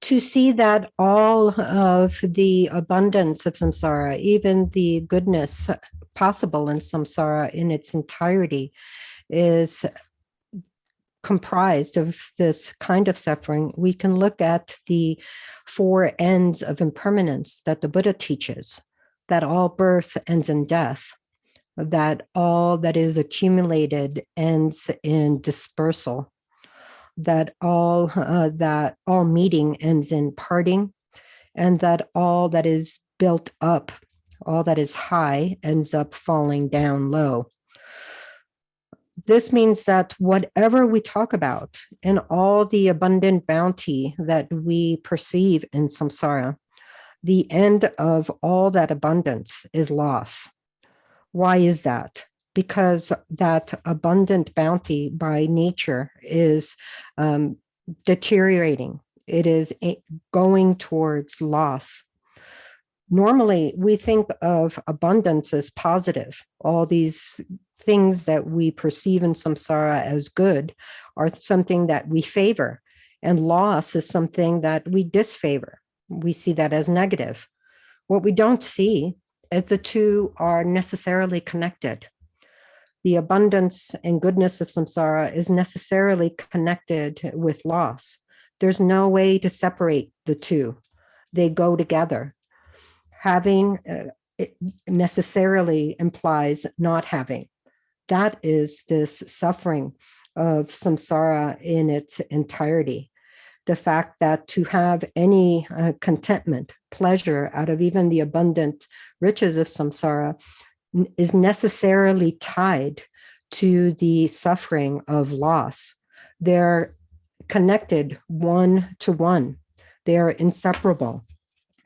To see that all of the abundance of samsara, even the goodness possible in samsara in its entirety, is comprised of this kind of suffering, we can look at the four ends of impermanence that the Buddha teaches, that all birth ends in death, that all that is accumulated ends in dispersal, that all meeting ends in parting, and that all that is built up, all that is high, ends up falling down low. This means that whatever we talk about and all the abundant bounty that we perceive in samsara, the end of all that abundance is loss. Why is that? Because that abundant bounty by nature is deteriorating. It is going towards loss. Normally, we think of abundance as positive. All these things that we perceive in samsara as good are something that we favor, and loss is something that we disfavor. We see that as negative. What we don't see is the two are necessarily connected. The abundance and goodness of samsara is necessarily connected with loss. There's no way to separate the two. They go together. Having it necessarily implies not having. That is this suffering of samsara in its entirety. The fact that to have any contentment, pleasure out of even the abundant riches of samsara is necessarily tied to the suffering of loss. They're connected one to one. They are inseparable.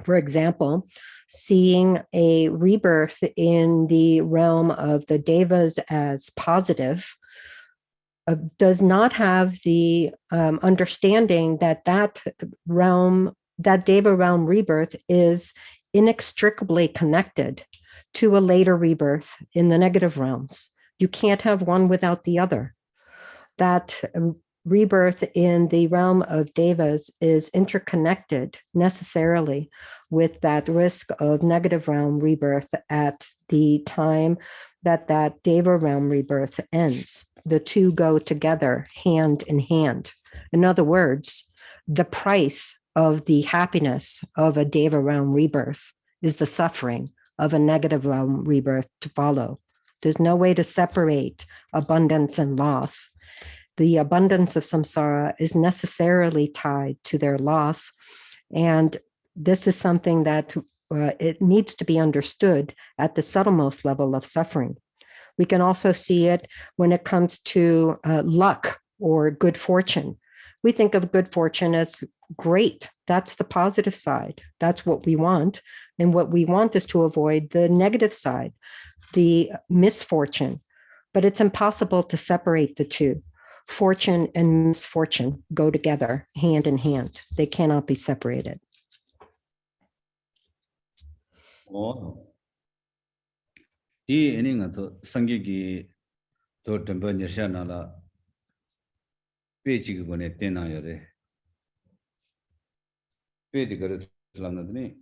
For example, seeing a rebirth in the realm of the devas as positive does not have the understanding that that deva realm rebirth is inextricably connected to a later rebirth in the negative realms. You can't have one without the other. That rebirth in the realm of devas is interconnected necessarily with that risk of negative realm rebirth at the time that that deva realm rebirth ends. The two go together hand in hand. In other words, the price of the happiness of a deva realm rebirth is the suffering of a negative realm rebirth to follow. There's no way to separate abundance and loss. The abundance of samsara is necessarily tied to their loss. And this is something that it needs to be understood at the subtlemost level of suffering. We can also see it when it comes to luck or good fortune. We think of good fortune as great. That's the positive side. That's what we want. And what we want is to avoid the negative side, the misfortune. But it's impossible to separate the two. Fortune and misfortune go together hand in hand. They cannot be separated. 이 애니가서 성격이 더 덤버 여샤나라 빼지기 번에 떼나요래 빼디 그래서 라나더니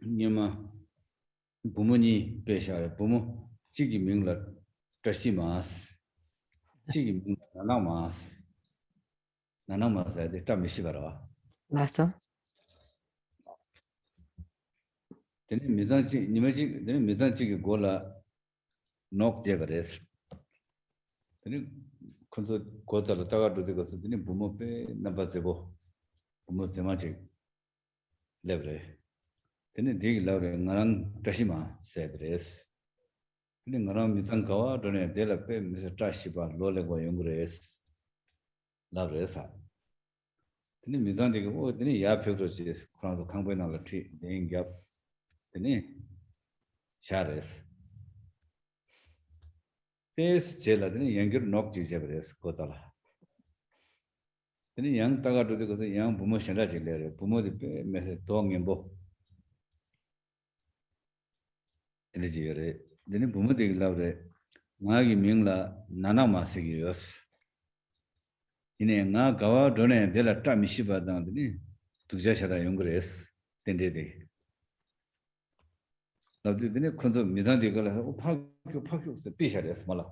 니마 부모니 빼샤 부모 지기 명라 트시마스 지기 명 나나마스 데 담미시바라 Lassa? 되니 미단지 니마지 되니 미단지기 골라 녹제거레스 되니 콘서 고달로 다가도 되고서 되니 부모페 나바제보 부모 때마지 레브레 Then dig loud and Naran Tashima said res. Then Naram Misankawa, don't have Delape, Mr. Tashiba, Lolego Yungres. Love resa. Then Mizanti go, then Yapiotis, Crown of Campana tree, the Ingap, then Shares. This jailer, then younger knock Jabres, Kotala. Then young Taga to the young Pumotion Lajilere, Pumo the message Tong and Bo. Eligere, then Pumudi Lavre, Magi Mingla, Nana Masigios. In a nga gawa done de la tamishiba dandini to Jashada Yungres, Tendede. Now the Kondo Mizandical, Paku, the Pisha Smala.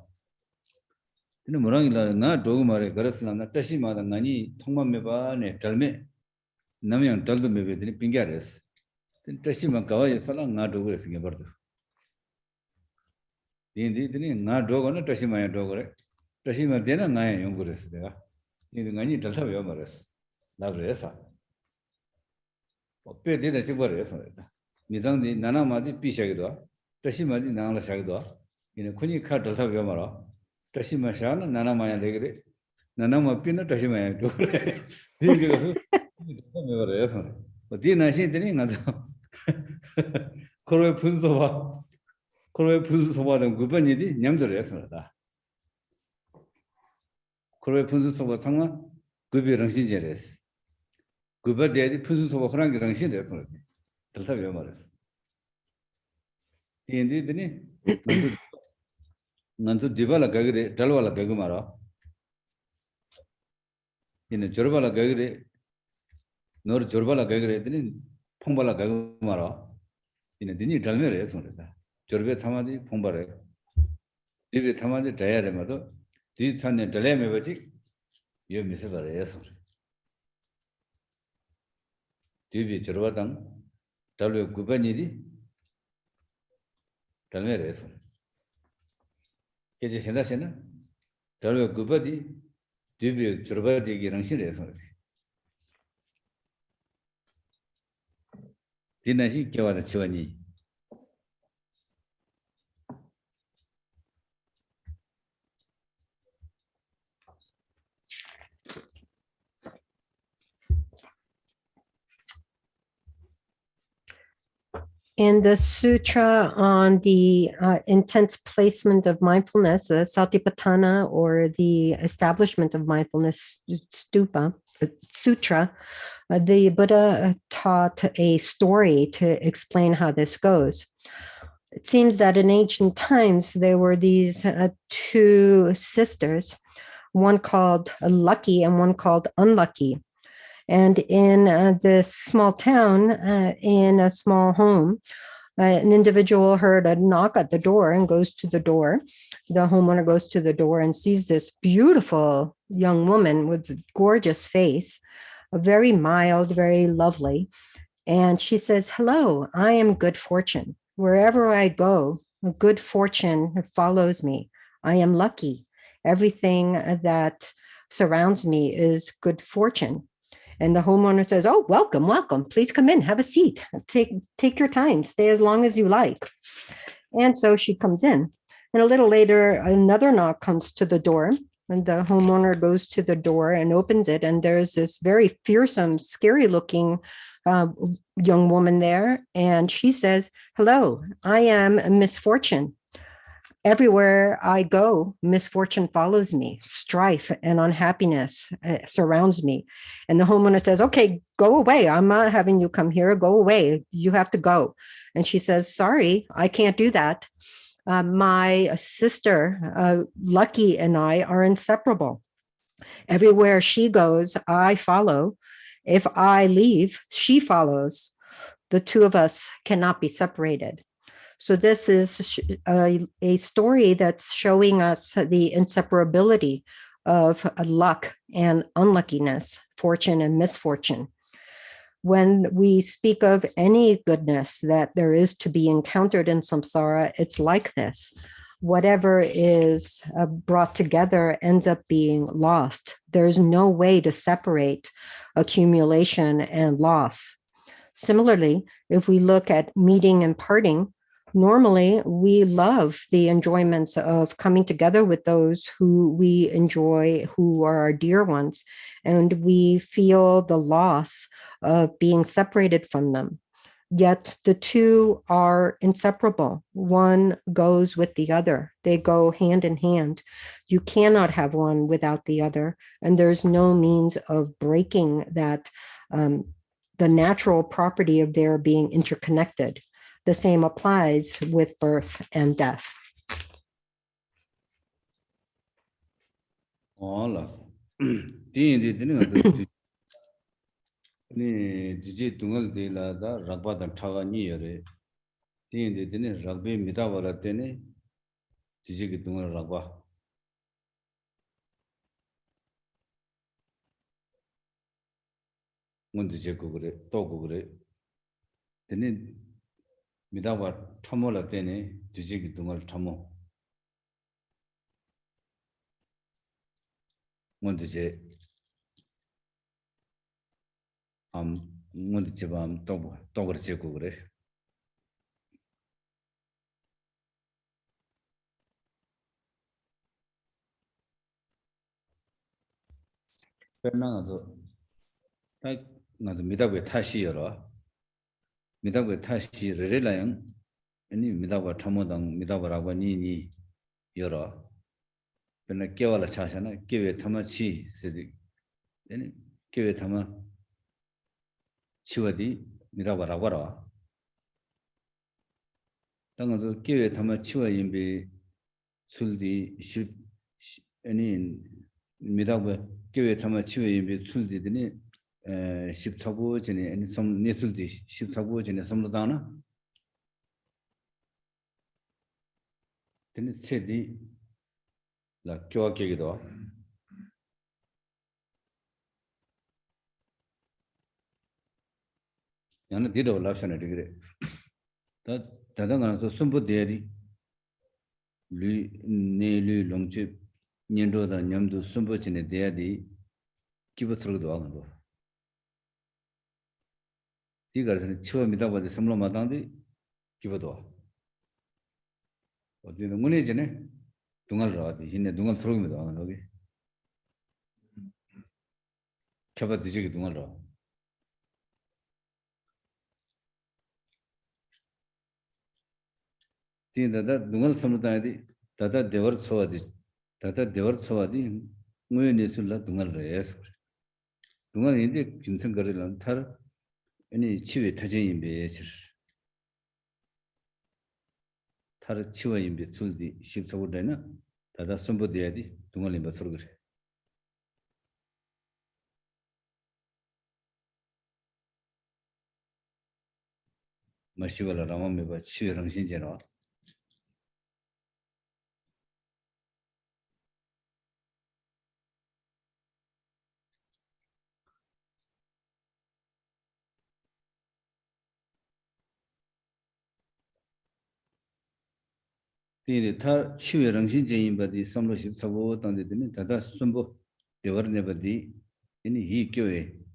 In the Morangla, na dogma, Garaslan, Tashima, the Nani, Toma Meba, ne Talme, Namian Talme with the Pingares. Then Tashima Gawa, Salang, not over about the Indeed, not dog on a Tashima dogre. Tashima Dena Naya Yungres there. In the Nani Delta Yomares, Lavresa. Pay did a super resort. Nizam the Nanama di Pishagdo, Tashima di Nala Shagdo, in a Kuni cut Delta Yomara, Tashima Shan, Nanama Legre, Nanama Pina Tashima. But then I see the name of Kore Punzova, Kore Punzova and Gubanidi, Yamdo resort. Kore Punzusoba Tanga, Gubi Rangshinjeres. Guba de Punzusoba Frank Rangshinjes, Delta Yomares. Indeed, Nantu Divala Gagre, Dalvala Gagumara. In a Jorbala Gagre, nor Jorbala Gagre, then Pombala Gagumara. In a Dini Dalmere, Jorbe Tamadi, Pombare. Divi Tamadi, Diaremado. This one and Telemagic, you miss a yes. Dubi Churvatang, W. Gubanidi, Talmeres. It is in the Sena, W. Gubadi, Dubi Churvati Giranshires. Dinashi Kawa the Chivani. In the sutra on the intense placement of mindfulness, the Satipatthana, or the establishment of mindfulness sutra, the Buddha taught a story to explain how this goes. It seems that in ancient times, there were these two sisters, one called Lucky and one called Unlucky. And in this small town, in a small home, an individual heard a knock at the door and goes to the door. The homeowner goes to the door and sees this beautiful young woman with a gorgeous face, very mild, very lovely. And she says, "Hello, I am good fortune. Wherever I go, good fortune follows me. I am lucky. Everything that surrounds me is good fortune." And the homeowner says, "Oh, welcome, welcome. Please come in, have a seat. Take your time, stay as long as you like." And so she comes in. And a little later, another knock comes to the door. And the homeowner goes to the door and opens it. And there's this very fearsome, scary looking young woman there. And she says, "Hello, I am Misfortune. Everywhere I go, misfortune follows me. Strife and unhappiness surrounds me." And the homeowner says, "Okay, go away. I'm not having you come here. Go away. You have to go." And she says, "Sorry, I can't do that. My sister, Lucky, and I are inseparable. Everywhere she goes, I follow. If I leave, she follows. The two of us cannot be separated." So this is a story that's showing us the inseparability of luck and unluckiness, fortune and misfortune. When we speak of any goodness that there is to be encountered in samsara, it's like this. Whatever is brought together ends up being lost. There's no way to separate accumulation and loss. Similarly, if we look at meeting and parting, normally we love the enjoyments of coming together with those who we enjoy, who are our dear ones, and we feel the loss of being separated from them. Yet the two are inseparable. One goes with the other. They go hand in hand. You cannot have one without the other. And there's no means of breaking that, the natural property of their being interconnected. The same applies with birth and death. 네 디지 둥을 데라다 락바다 타가 니여레 디인데 데네 락베 미다바라 데네 디지기 둥을 락바 뭔데 제고 그래 또고 그래 데네 미다바 탐몰라 데네 디지기 둥을 탐모 뭔데 제 뭔데 제밤 또 그래 제고 그래 나도 나도 미다베 타시여라 미다베 타시 레레라양 아니 미다바 탐모당 미다바라고 니니 여라 근데 깨워라 차잖아 깨외 타마치 세디 아니 깨외 타마 치워디 미다바라고 알아 당어서 깨외 타마 치워 임비 술디 십 아니 미다바 깨외 타마 치워 임비 술디더니 십타부 전에 아니 섬 네술디 십타부 전에 섬로다나 근데 세디 라 교학계기도 야는 디도 랍션에 되게 다 다당가서 숨부대리 류 네류 롱집 년도다 냠도 숨부진에 대야디 기부스로도 하고 디가서 치워미다 버디 섬로마당디 기부도 어디는 문에 전에 둥알 라디 hinne 둥알 프로그램도 하는 거기 켜봐 뒤지기 둥알 라 tinda dungal samudayadi tata devar sawadi ngoy nesulla dungal res dungal inde kinsen garilan tar ani chiwe tajen imbe yechir tar chiwe imbe suldi shibsawudayna tata sumbudayadi dungal imba surgare mashiwala ramameba chiwe rangshinjena tiene tar chiwe rangshin jeyin badi samlo shib sabo tande dine tada sumbo devar ne badi ini hi kyoe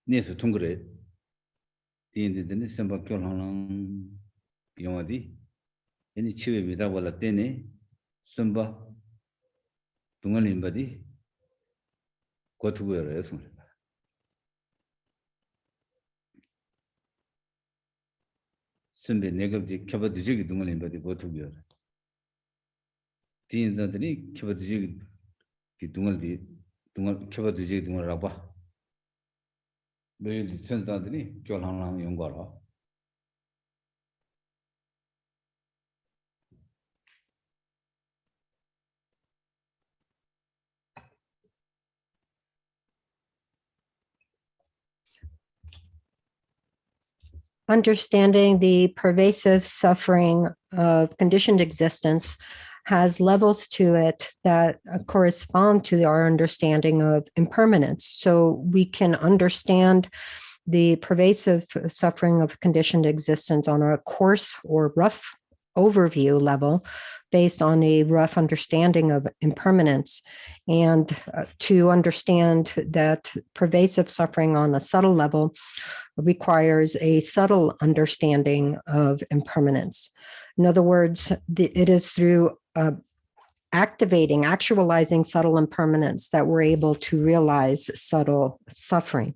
nesu tungre tiene dine samba kyol halang yomadi ini chiwe mida wala tene sumba tungalin badi kotugo yara yasun sumbe negabdi kyaba dujegi dungalin badi kotugo yara tiene dadini kyaba dujegi dungaldi kyaba dujegi dungal raba 매일 sentatini kyol halang yongara Understanding the pervasive suffering of conditioned existence has levels to it that correspond to our understanding of impermanence. So we can understand the pervasive suffering of conditioned existence on a coarse or rough overview level, based on a rough understanding of impermanence. And to understand that pervasive suffering on a subtle level requires a subtle understanding of impermanence. In other words, it is through actualizing subtle impermanence that we're able to realize subtle suffering.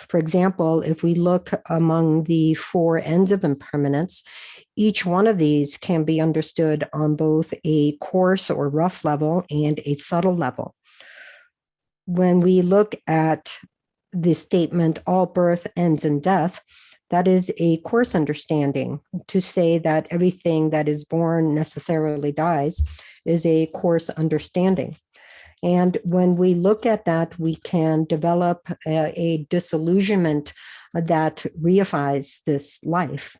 For example, if we look among the four ends of impermanence, each one of these can be understood on both a coarse or rough level and a subtle level. When we look at the statement, all birth ends in death, that is a coarse understanding. To say that everything that is born necessarily dies is a coarse understanding. And when we look at that, we can develop a disillusionment that reifies this life,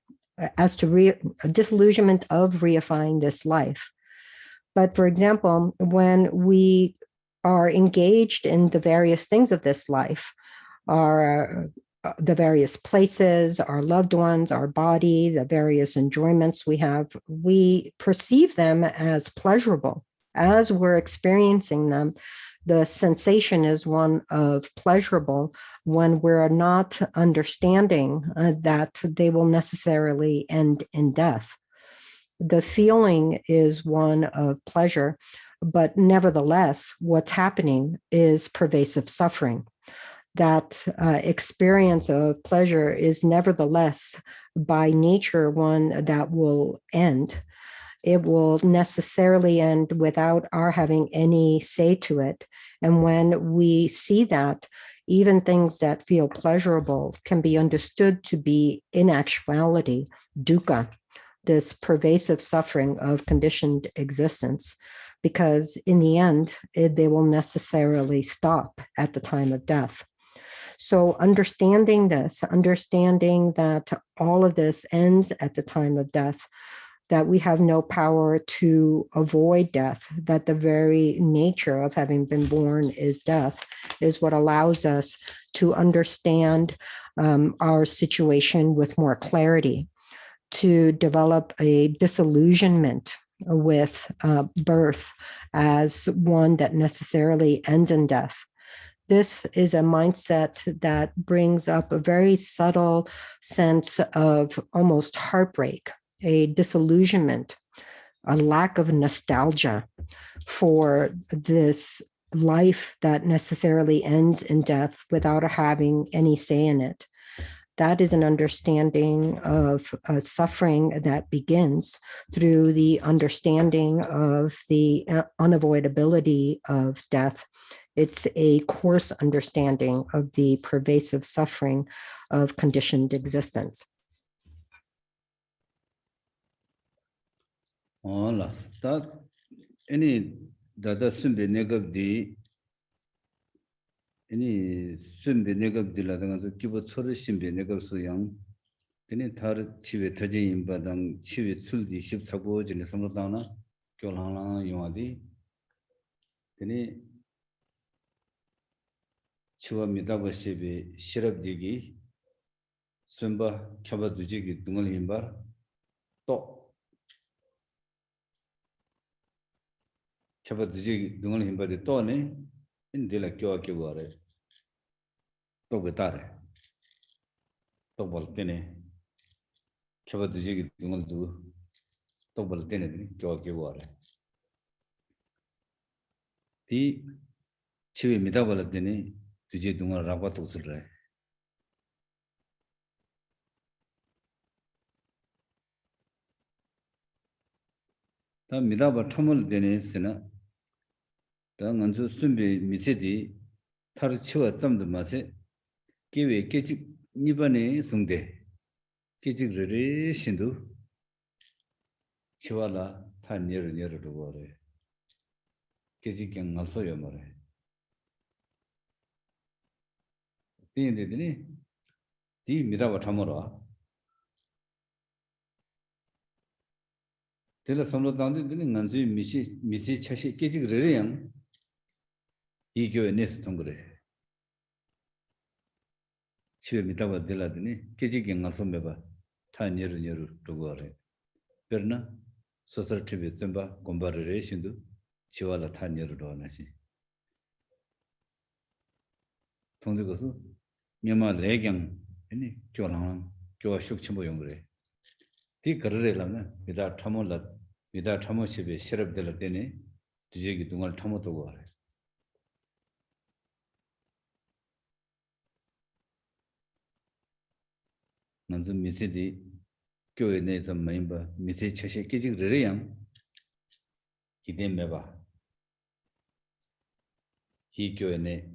as to a disillusionment of reifying this life. But for example, when we are engaged in the various things of this life, the various places, our loved ones, our body, the various enjoyments we have, we perceive them as pleasurable. As we're experiencing them, the sensation is one of pleasurable when we're not understanding that they will necessarily end in death. The feeling is one of pleasure, but nevertheless, what's happening is pervasive suffering. That experience of pleasure is nevertheless by nature one that will end. It will necessarily end without our having any say to it. And when we see that, even things that feel pleasurable can be understood to be, in actuality, dukkha, this pervasive suffering of conditioned existence, because in the end, they will necessarily stop at the time of death. So understanding this, understanding that all of this ends at the time of death, that we have no power to avoid death, that the very nature of having been born is death, is what allows us to understand our situation with more clarity, to develop a disillusionment with birth as one that necessarily ends in death. This is a mindset that brings up a very subtle sense of almost heartbreak, a disillusionment, a lack of nostalgia for this life that necessarily ends in death without having any say in it. That is an understanding of suffering that begins through the understanding of the unavoidability of death. It's a coarse understanding of the pervasive suffering of conditioned existence. Hola, that any dada sumbe negab di any sumbe negab di la dengan tu kibo tsore simbe negab su yang ini thar chive thaje imba dang chive suldi ship thabo jene samradana kyolhana yawadi ini chiwa midaba shebe shirab digi sumba khaba duji gi dungal imbar to khaba duji dungal imbar de to ne indela kyo ke ware to betare to boltene khaba duji gi dungal du to boltene kyo ke ware di chiwe midabala dene duji dungal ragwa to sulre 다 midaba thamul dene sena 다 nganzu sumbe mitedi tar chiwa tsamda mase kewe kechik nibane sungde kechik rere shindu chiwa la ta nyeru rugore kechik kyang ngalso yomore dine dine di midaba thamura tela samlo dangde dine nganzu misi chashi kechik rere yang 이 교회 내수 통그래. 집에 미다가 들라더니 깨지게 가서 매봐. 다 녀르 두고 그래. 그러나 소설 TV 쯤바 공부를 해신도 지와라 탄여로 하나시 통지고서မြန်မာ레경 아니 교랑 교와 숙침보 용그래 디 거르래라면 미다 탐몰라 미다 탐모십에 시럽될 때네 뒤지기 동안 탐모도 거래 난좀 미세디 교회 내에서 멤버 미세 처시 끼지르래양 기대매봐 이 교회 내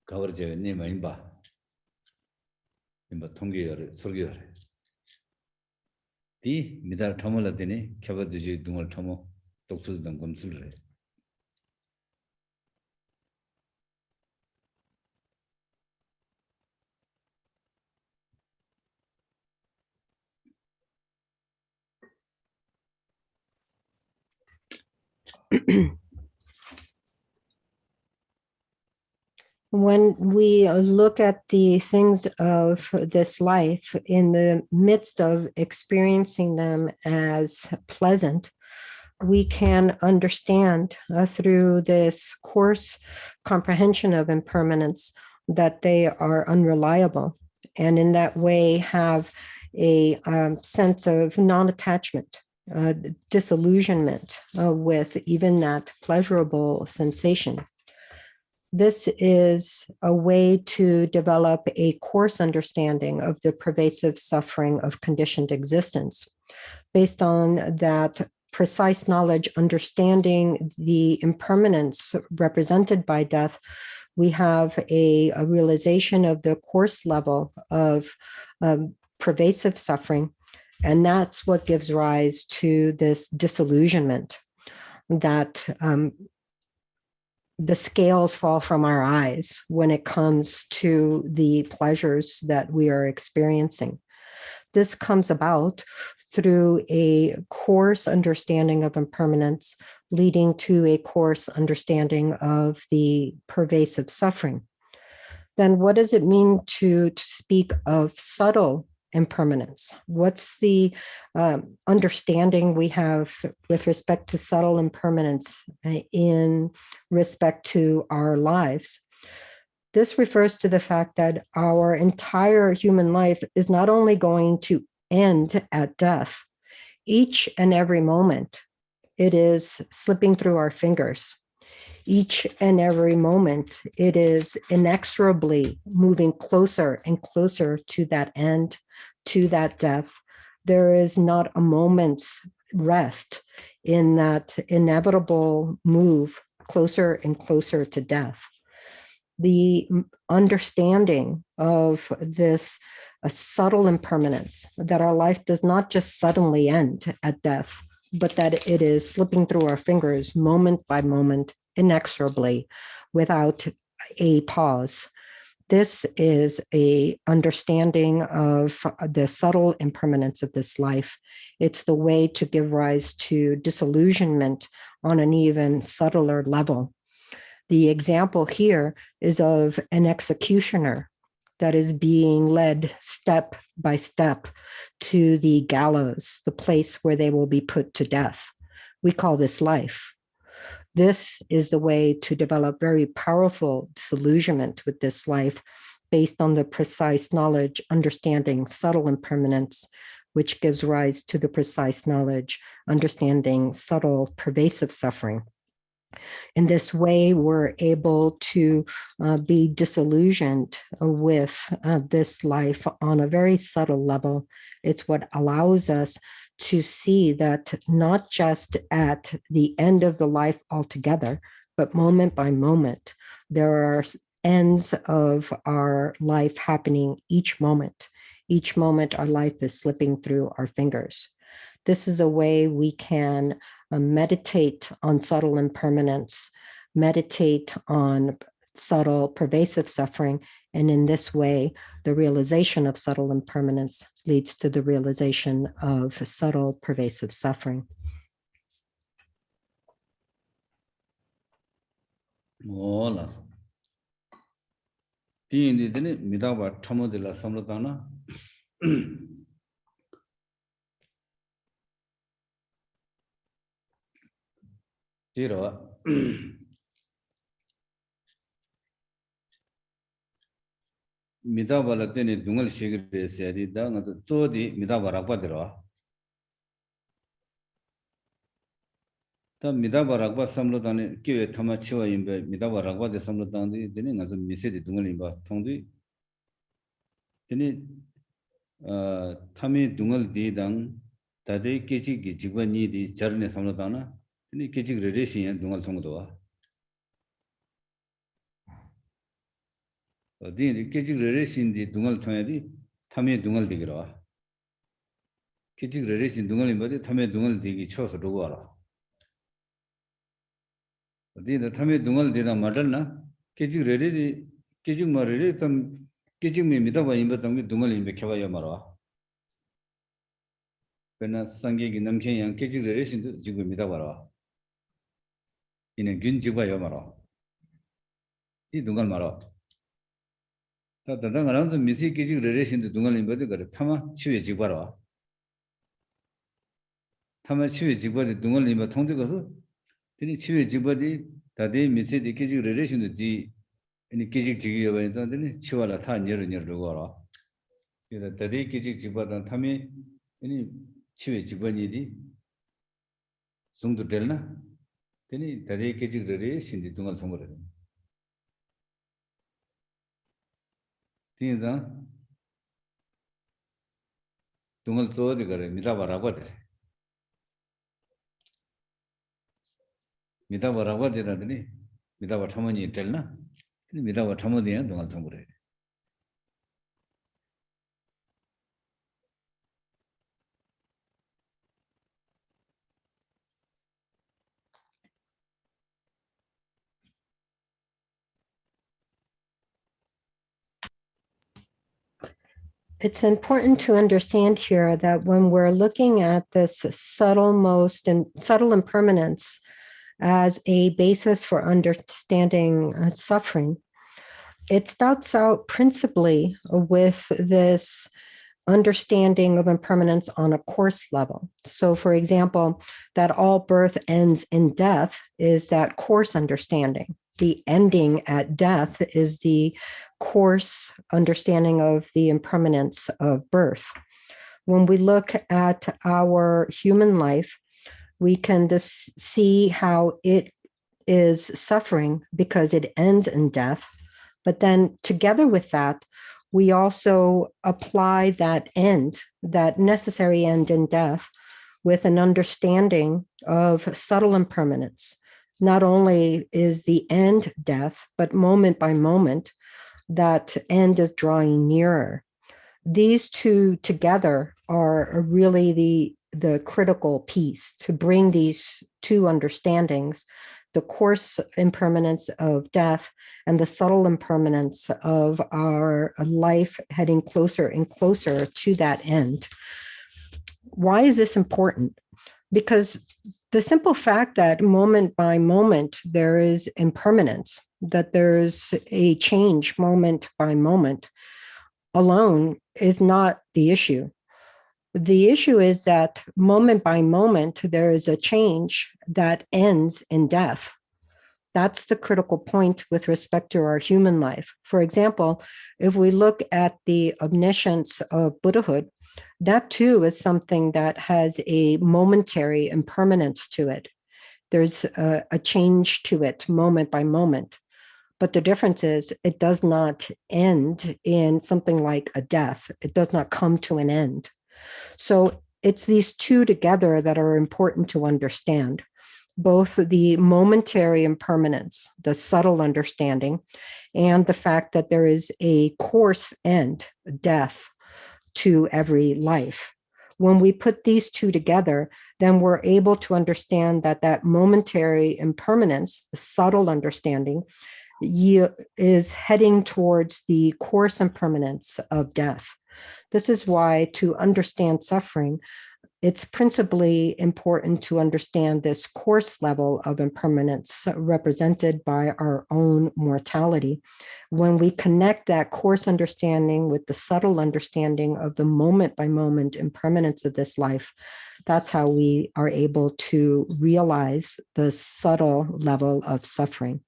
가버제 내 멤버 통계를 설계를 디 미달 탐을 되네 켜버지 동을 탐어 독수던 검술을 해 When we look at the things of this life in the midst of experiencing them as pleasant, we can understand through this coarse comprehension of impermanence that they are unreliable, and in that way have a sense of non-attachment, disillusionment with even that pleasurable sensation. This is a way to develop a coarse understanding of the pervasive suffering of conditioned existence. Based on that precise knowledge, understanding the impermanence represented by death, we have a realization of the coarse level of pervasive suffering. And that's what gives rise to this disillusionment that the scales fall from our eyes when it comes to the pleasures that we are experiencing. This comes about through a coarse understanding of impermanence, leading to a coarse understanding of the pervasive suffering. Then what does it mean to speak of subtle impermanence? What's the understanding we have with respect to subtle impermanence in respect to our lives? This refers to the fact that our entire human life is not only going to end at death, each and every moment it is slipping through our fingers. Each and every moment it is inexorably moving closer and closer to that end, to that death. There is not a moment's rest in that inevitable move closer and closer to death. The understanding of this subtle impermanence, that our life does not just suddenly end at death, but that it is slipping through our fingers moment by moment, inexorably, without a pause. This is a understanding of the subtle impermanence of this life. It's the way to give rise to disillusionment on an even subtler level. The example here is of an executioner that is being led step by step to the gallows, the place where they will be put to death. We call this life. This is the way to develop very powerful disillusionment with this life based on the precise knowledge, understanding subtle impermanence, which gives rise to the precise knowledge, understanding subtle pervasive suffering. In this way, we're able to be disillusioned with this life on a very subtle level. It's what allows us to see that not just at the end of the life altogether, but moment by moment, there are ends of our life happening each moment. Each moment, our life is slipping through our fingers. This is a way we can meditate on subtle impermanence, meditate on subtle pervasive suffering, and in this way, the realization of subtle impermanence leads to the realization of subtle pervasive suffering. 몰라. 디인디드네 미다바 참모들라 삼로다나. Zero. Midabala teni dungal shigre seri da ngato todi midabara padira. Ta midabara pa samlodane kiwe thama chiwa imbe midabara pa de samlodane deni ngato misedi dungal imba thongdi deni thami dungal di dang tade kechi gi jigwa ni di charne samlodana deni kechi rere siya dungal thongdo. Di kechi rere sin di dungal thongya di thami dungal digira. Kechi rere sin dungal imba di thami dungal digi choso dogo ara. Di thami dungal dida madal na kechi rere di kechi ma rere tam kechi me midaba imba tamgi dungal imba khewa ya marwa. Pena sangi gi namkhen yang kechi rere sin du jigwa midaba ra. Ine gyun jigwa ya marwa. Di dungal marwa. Ta tanda ngarang su misi kechi rere sin du dungal imba di kare thama chiwe jigwa ra. Thama chiwe jigwa di dungal imba thongdi kaso teni chiwe jigwa di tade misi di kechi rere sin du di ini kechi jigwa ya bani tani chiwa la tha nyeru rugo ra. Tade kechi jigwa dan thami ini chiwe jigwa ni di sungdu del na teni tade kechi rere sin di dungal thongbo ra. Tini zang dungal tso di kare midaba ragwa dire. Midaba ragwa dire tani midaba thama ni del na teni midaba thama di ya dungal thongbo ra. It's important to understand here that when we're looking at this subtle impermanence as a basis for understanding suffering, it starts out principally with this understanding of impermanence on a course level. So, for example, that all birth ends in death is that course understanding. The ending at death is the course understanding of the impermanence of birth. When we look at our human life, we can just see how it is suffering because it ends in death. But then together with that, we also apply that end, that necessary end in death, with an understanding of subtle impermanence. Not only is the end death, but moment by moment, that end is drawing nearer. These two together are really the critical piece to bring these two understandings, the coarse impermanence of death and the subtle impermanence of our life heading closer and closer to that end. Why is this important? Because the simple fact that moment by moment there is impermanence, that there's a change moment by moment alone is not the issue. The issue is that moment by moment, there is a change that ends in death. That's the critical point with respect to our human life. For example, if we look at the omniscience of Buddhahood, that too is something that has a momentary impermanence to it. There's a change to it moment by moment. But the difference is it does not end in something like a death. It does not come to an end. So it's these two together that are important to understand, both the momentary impermanence, the subtle understanding, and the fact that there is a course end, death, to every life. When we put these two together, then we're able to understand that that momentary impermanence, the subtle understanding, is heading towards the course impermanence of death. This is why to understand suffering, it's principally important to understand this coarse level of impermanence represented by our own mortality. When we connect that coarse understanding with the subtle understanding of the moment by moment impermanence of this life, that's how we are able to realize the subtle level of suffering.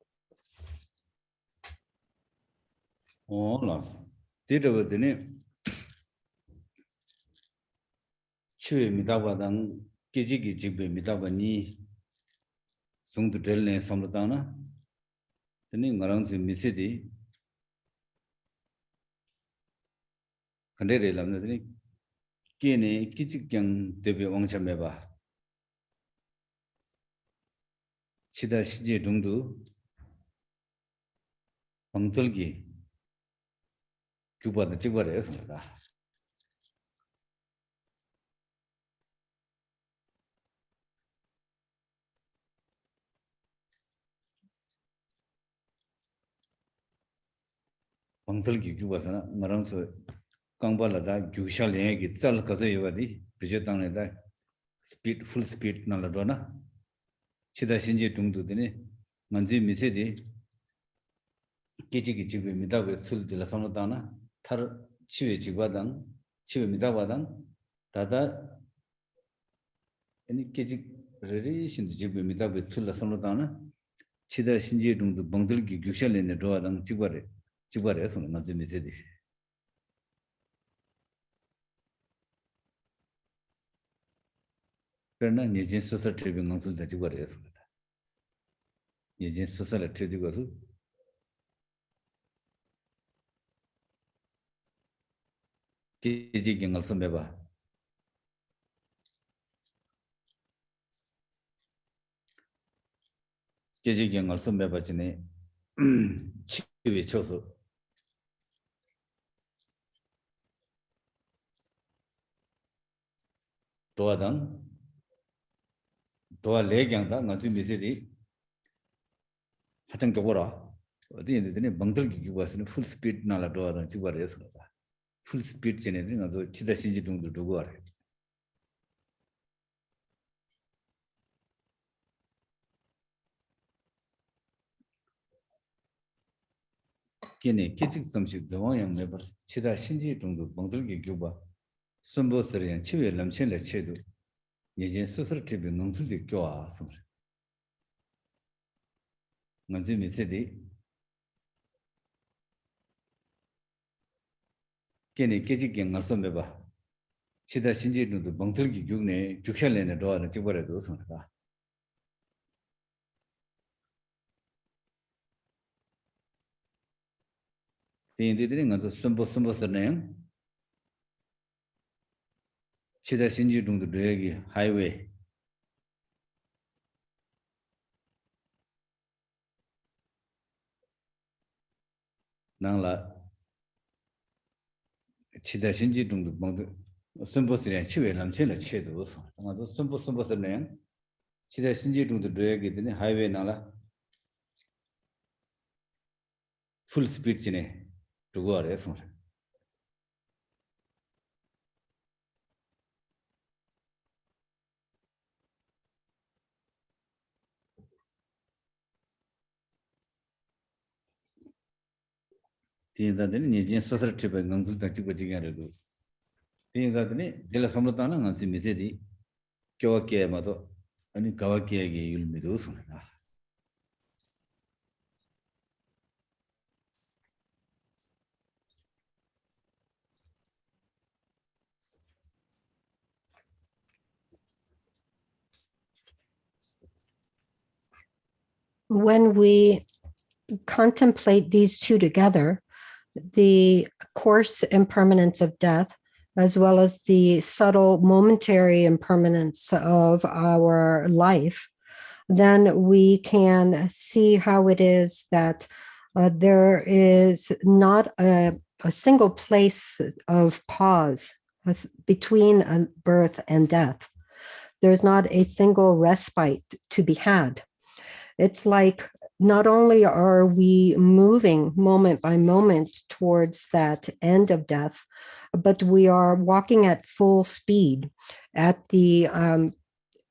치외 미다바당 기지기 집에 미다바니 송도 될네 삼로다나 드니 nga랑지 미세디 간데레 람나드니 끼네 기직경 대비 왕참해봐 치다 시제 동도 방들기 규바다 찍어래 했습니다. 방설기 규바서나 나랑서 강발라다 규샬랭이 짤 가서 요가디 비제당내다 스피드 풀 스피드 날라도나 치다 신지 동도드니 만지 미세디 기지기 집에 미다고 술들라 삼로다나 타르 치외 지바당 치외 미다바당 다다 아니 기지 레리신도 집에 미다고 술라 삼로다나 치다 신지 동도 방들기 규샬랭이 도와당 지바래 지바래서 나지 미세디 그러나 니진 수서 트리빙 응술다 지바래서 니진 수서를 트리디고서 기지 경을 섬해봐 기지 경을 섬해봐지네 치위 쳐서 도와당 도와 레경다 나주 미세디 하정 교보라 어디 있는데 멍들기 기고서는 풀 스피드 나라 도와당 지바래서 풀 스피드 전에는 나도 치다 신지 동도 두고 알아 걔네 기직 점식 도와양 내버 치다 신지 동도 멍들기 교바 선보스리엔 치외 남친의 체도 예전 수술 집에 농술도 교와 선을 먼저 미세디 걔네 계직경 가서 매봐 치다 신지도 멍들기 교네 죽샬내는 도와는 집어라도 선다 대인들이 가서 선보스네 치다 신지 동도 여기 하이웨이 나라 치다 신지 동도 뭔데 선보스에 치외 남친의 체도서 아주 선보스네 치다 신지 동도 여기 되네 하이웨이 나라 풀 스피드 지네 두고 알아서 तीन निजे social trip गंगुल तक को जिगे रे दो तीन दादने दिला समता ना नति मिसे दी क्यों के मतो अनि गवा के गे युल मिदो सुनदा When we contemplate these two together, the coarse impermanence of death, as well as the subtle momentary impermanence of our life, then we can see how it is that there is not a single place of pause between birth and death. There's not a single respite to be had. It's like not only are we moving moment by moment towards that end of death, but we are walking at full speed, at the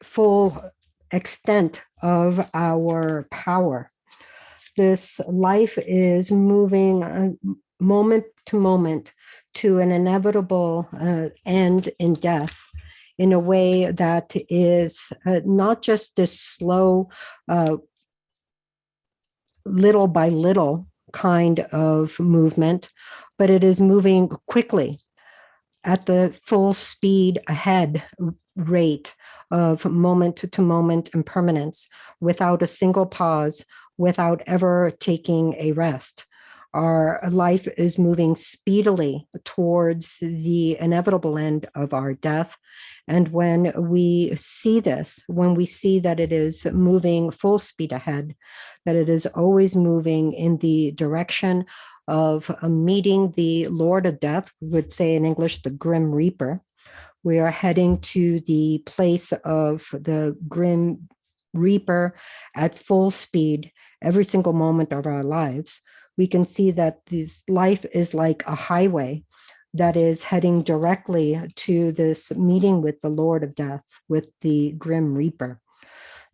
full extent of our power. This life is moving moment to moment to an inevitable end in death in a way that is not just this slow, little by little kind of movement, but it is moving quickly at the full speed ahead rate of moment to moment impermanence without a single pause, without ever taking a rest. Our life is moving speedily towards the inevitable end of our death. And when we see this, when we see that it is moving full speed ahead, that it is always moving in the direction of meeting the Lord of Death, we would say in English, the Grim Reaper. We are heading to the place of the Grim Reaper at full speed every single moment of our lives. We can see that this life is like a highway that is heading directly to this meeting with the Lord of Death, with the Grim Reaper.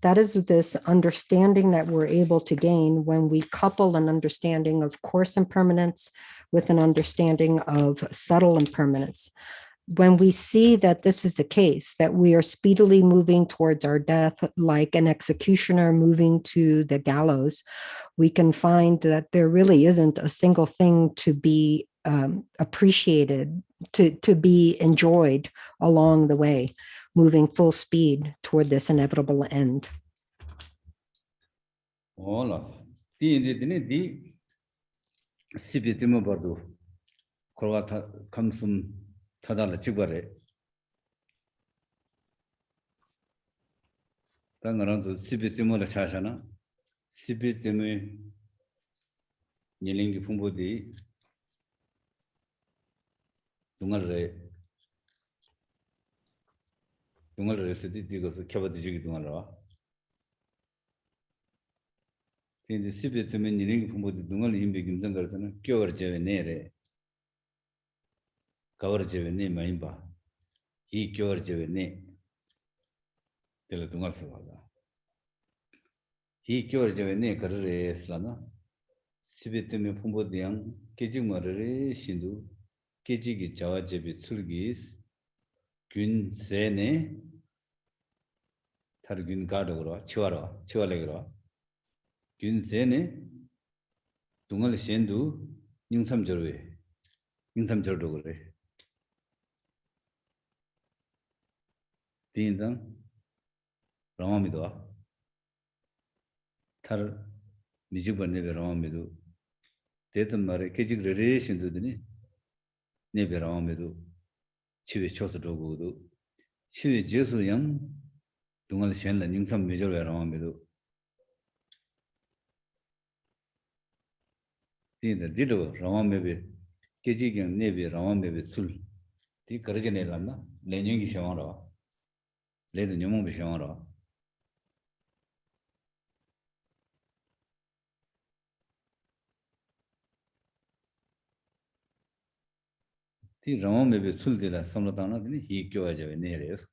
That is this understanding that we're able to gain when we couple an understanding of coarse impermanence with an understanding of subtle impermanence. When we see that this is the case, that we are speedily moving towards our death like an executioner moving to the gallows, we can find that there really isn't a single thing to be appreciated, to be enjoyed along the way, moving full speed toward this inevitable end. Hola. Di sibi timo bardu. Korwata kamsum tadala chibare. Tangarandu sibi timo la shashana. Sibi timo nilingi pumbodi. Dungalre sidi digosu kyabadi jigi dungalra. Tindi sibi timo nilingi pumbodi dungal imbi gimzangaratana kyawar jewe nere. Kawar jewe ne maimba. Hi kyawar jewe ne. Tela dungal sawaga. Hi kyawar jewe ne karare eslana. Sibi timo pumbodi yang kejik marare shindu. Kejiki jawa jebi tsulgis. Gun sene. Tar gun gado chiwale. Gun sene. Dungal shendu. Ningsam jordo gore. Tinzang Ramamido Tar Mijuba Nebe Ramamido Tetum Mare Kejik relation to the Nebe Ramamido Chivi Chosadogo Chivi Jesu Yang Dungal Shen and Yingsam Major Ramamido Tin the Dido Ramamebe Kejik and Nebe Ramamebe Sul the Karajane Lama Lenyungi Shamara. Later, you won't be sure. The Ram may be Suldila, some of the he killed in areas.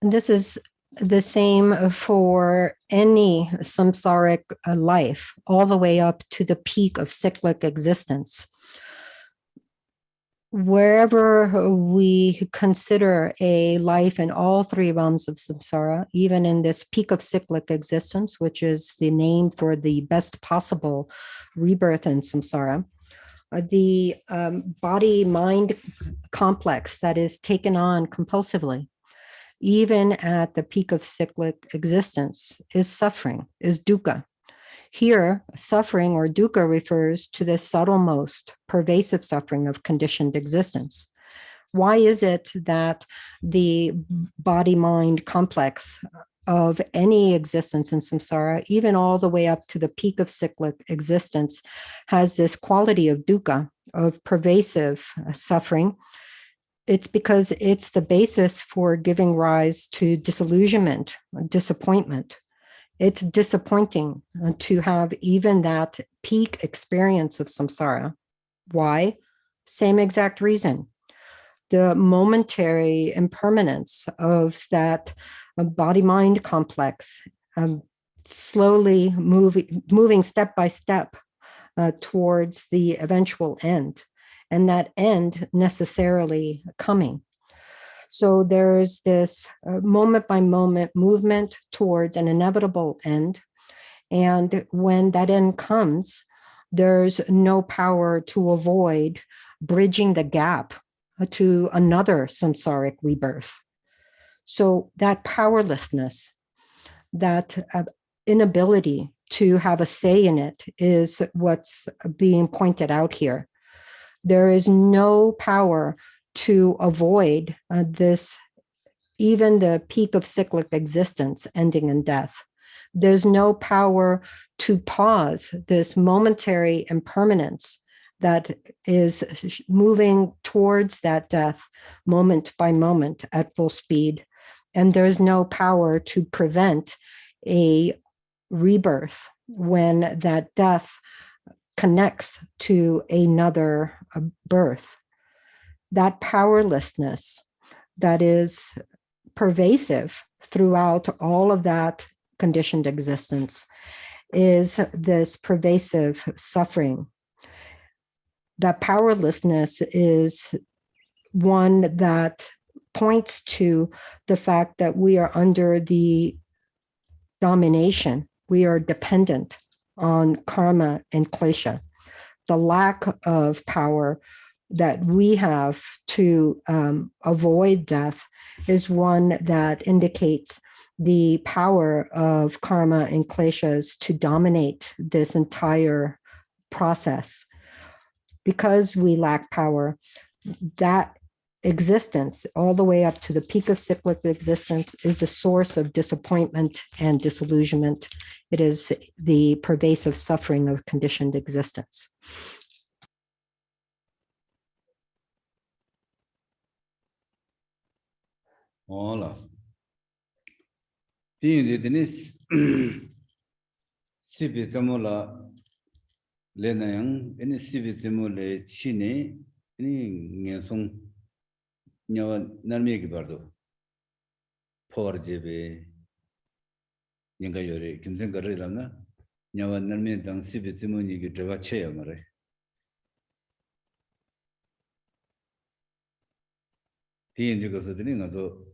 This is the same for any samsaric life, all the way up to the peak of cyclic existence. Wherever we consider a life in all three realms of samsara, even in this peak of cyclic existence, which is the name for the best possible rebirth in samsara, the body-mind complex that is taken on compulsively, even at the peak of cyclic existence, is suffering, is dukkha. Here, suffering or dukkha refers to the subtlemost pervasive suffering of conditioned existence. Why is it that the body-mind complex of any existence in samsara, even all the way up to the peak of cyclic existence, has this quality of dukkha, of pervasive suffering. It's because it's the basis for giving rise to disillusionment, disappointment. It's disappointing to have even that peak experience of samsara. Why? Same exact reason. The momentary impermanence of that body-mind complex, slowly moving step by step towards the eventual end, and that end necessarily coming. So there's this moment by moment movement towards an inevitable end. And when that end comes, there's no power to avoid bridging the gap to another samsaric rebirth. So that powerlessness, that inability to have a say in it is what's being pointed out here. There is no power to avoid this, even the peak of cyclic existence ending in death. There's no power to pause this momentary impermanence that is moving towards that death moment by moment at full speed. And there's no power to prevent a rebirth when that death connects to another birth. That powerlessness that is pervasive throughout all of that conditioned existence is this pervasive suffering. That powerlessness is one that points to the fact that we are under the domination, we are dependent on karma and klesha. The lack of power that we have to avoid death is one that indicates the power of karma and kleshas to dominate this entire process. Because we lack power, that existence, all the way up to the peak of cyclic existence, is a source of disappointment and disillusionment. It is the pervasive suffering of conditioned existence. Hola. Tiene tenis sibi tamola lenayang ini sibi tamole chine ini ngesong nyawa narmi ki bardo power jebe ninga yore kimsen garre lamna nyawa narmi dang sibi tamoni ki drwa cheya mare tiene goso tini ngazo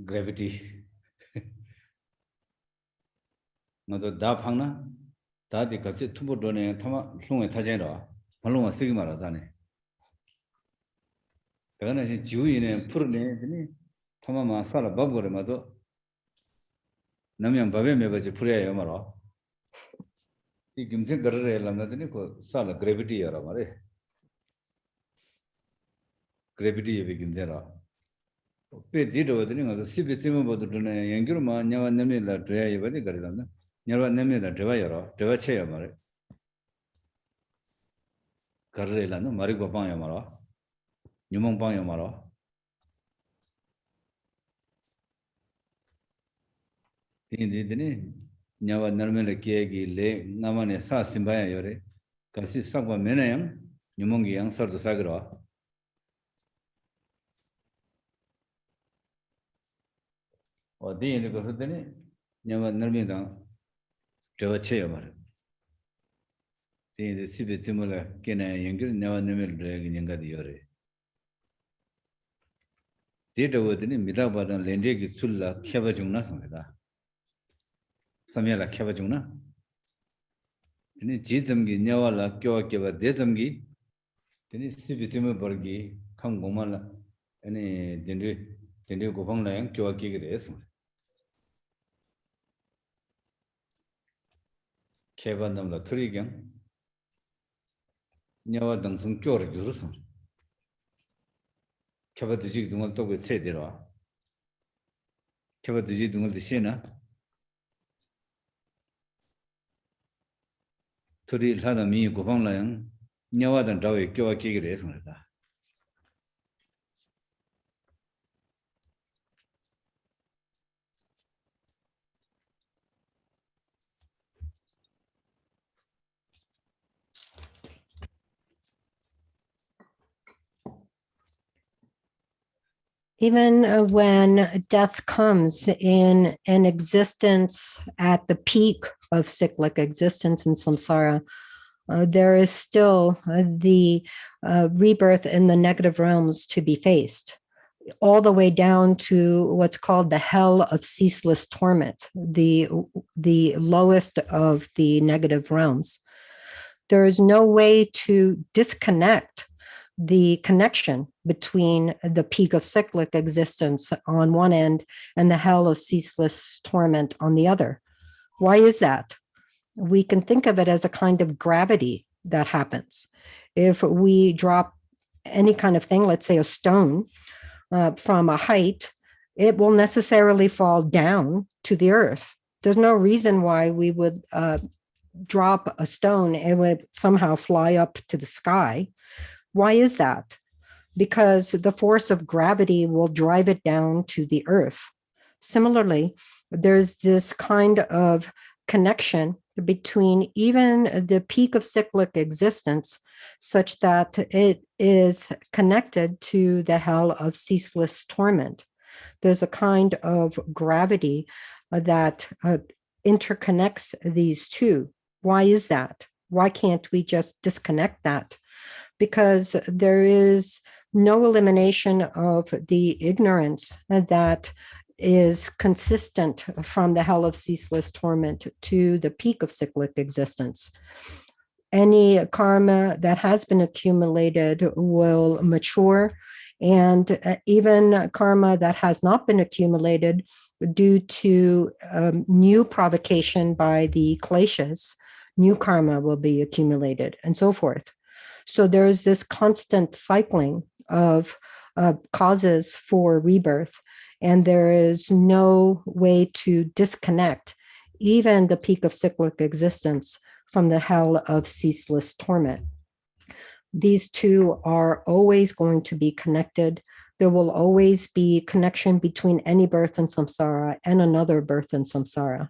gravity ngazo da phangna da di ka che thubo done thama hlungwe thajen ro malungwa sigi mara dane dagana si jiuine purne tini thama ma sala babgore ma do namyang babe meba ji purya yo mara i gimse garre lamna tini ko sala gravity yara mare gravity ye gimse ra pe dido tini ngazo sibi timo bodo done yangiro ma nyawa namye la dya ye bade garre lamna nyawa namye la dya yara dya che ya mare garre lamna mari go pa ya mara nyumong pa ya mara tini nyawa narmele kiegi le namane sa simbaya yore kasi sakwa menayang nyumongi yang sardu sagira o dini koso tini nyawa narmele dang jawa che yamare tini sibe timula kena yangir nyawa narmele drayagi nyangadi yore titawo tini midagba dang lendegi tsulla kheba jungna sameda samyala kheba jungna tini jizamgi nyawala kyo keba dezamgi tini sibitima bargi kham gomala ane dende gopangla yang kyo kigire es kheba namla thuri gyang nyawa dangsung kyo ra gyurusam kheba dijik dungal tobe tse dirwa 켜봐 두지 등을 드시나 토리 사람이 고방라양 냐와던 자외 껴와 끼기를 했습니다. Even when death comes in an existence at the peak of cyclic existence in samsara, there is still the rebirth in the negative realms to be faced, all the way down to what's called the hell of ceaseless torment, the lowest of the negative realms. There is no way to disconnect the connection between the peak of cyclic existence on one end and the hell of ceaseless torment on the other. Why is that? We can think of it as a kind of gravity that happens. If we drop any kind of thing, let's say a stone, from a height, it will necessarily fall down to the earth. There's no reason why we would drop a stone, it would somehow fly up to the sky. Why is that? Because the force of gravity will drive it down to the earth. Similarly, there's this kind of connection between even the peak of cyclic existence, such that it is connected to the hell of ceaseless torment. There's a kind of gravity that interconnects these two. Why is that? Why can't we just disconnect that? Because there is no elimination of the ignorance that is consistent from the hell of ceaseless torment to the peak of cyclic existence. Any karma that has been accumulated will mature, and even karma that has not been accumulated due to new provocation by the kleshas, new karma will be accumulated, and so forth. So there's this constant cycling of causes for rebirth, and there is no way to disconnect even the peak of cyclic existence from the hell of ceaseless torment. These two are always going to be connected. There will always be connection between any birth in samsara and another birth in samsara.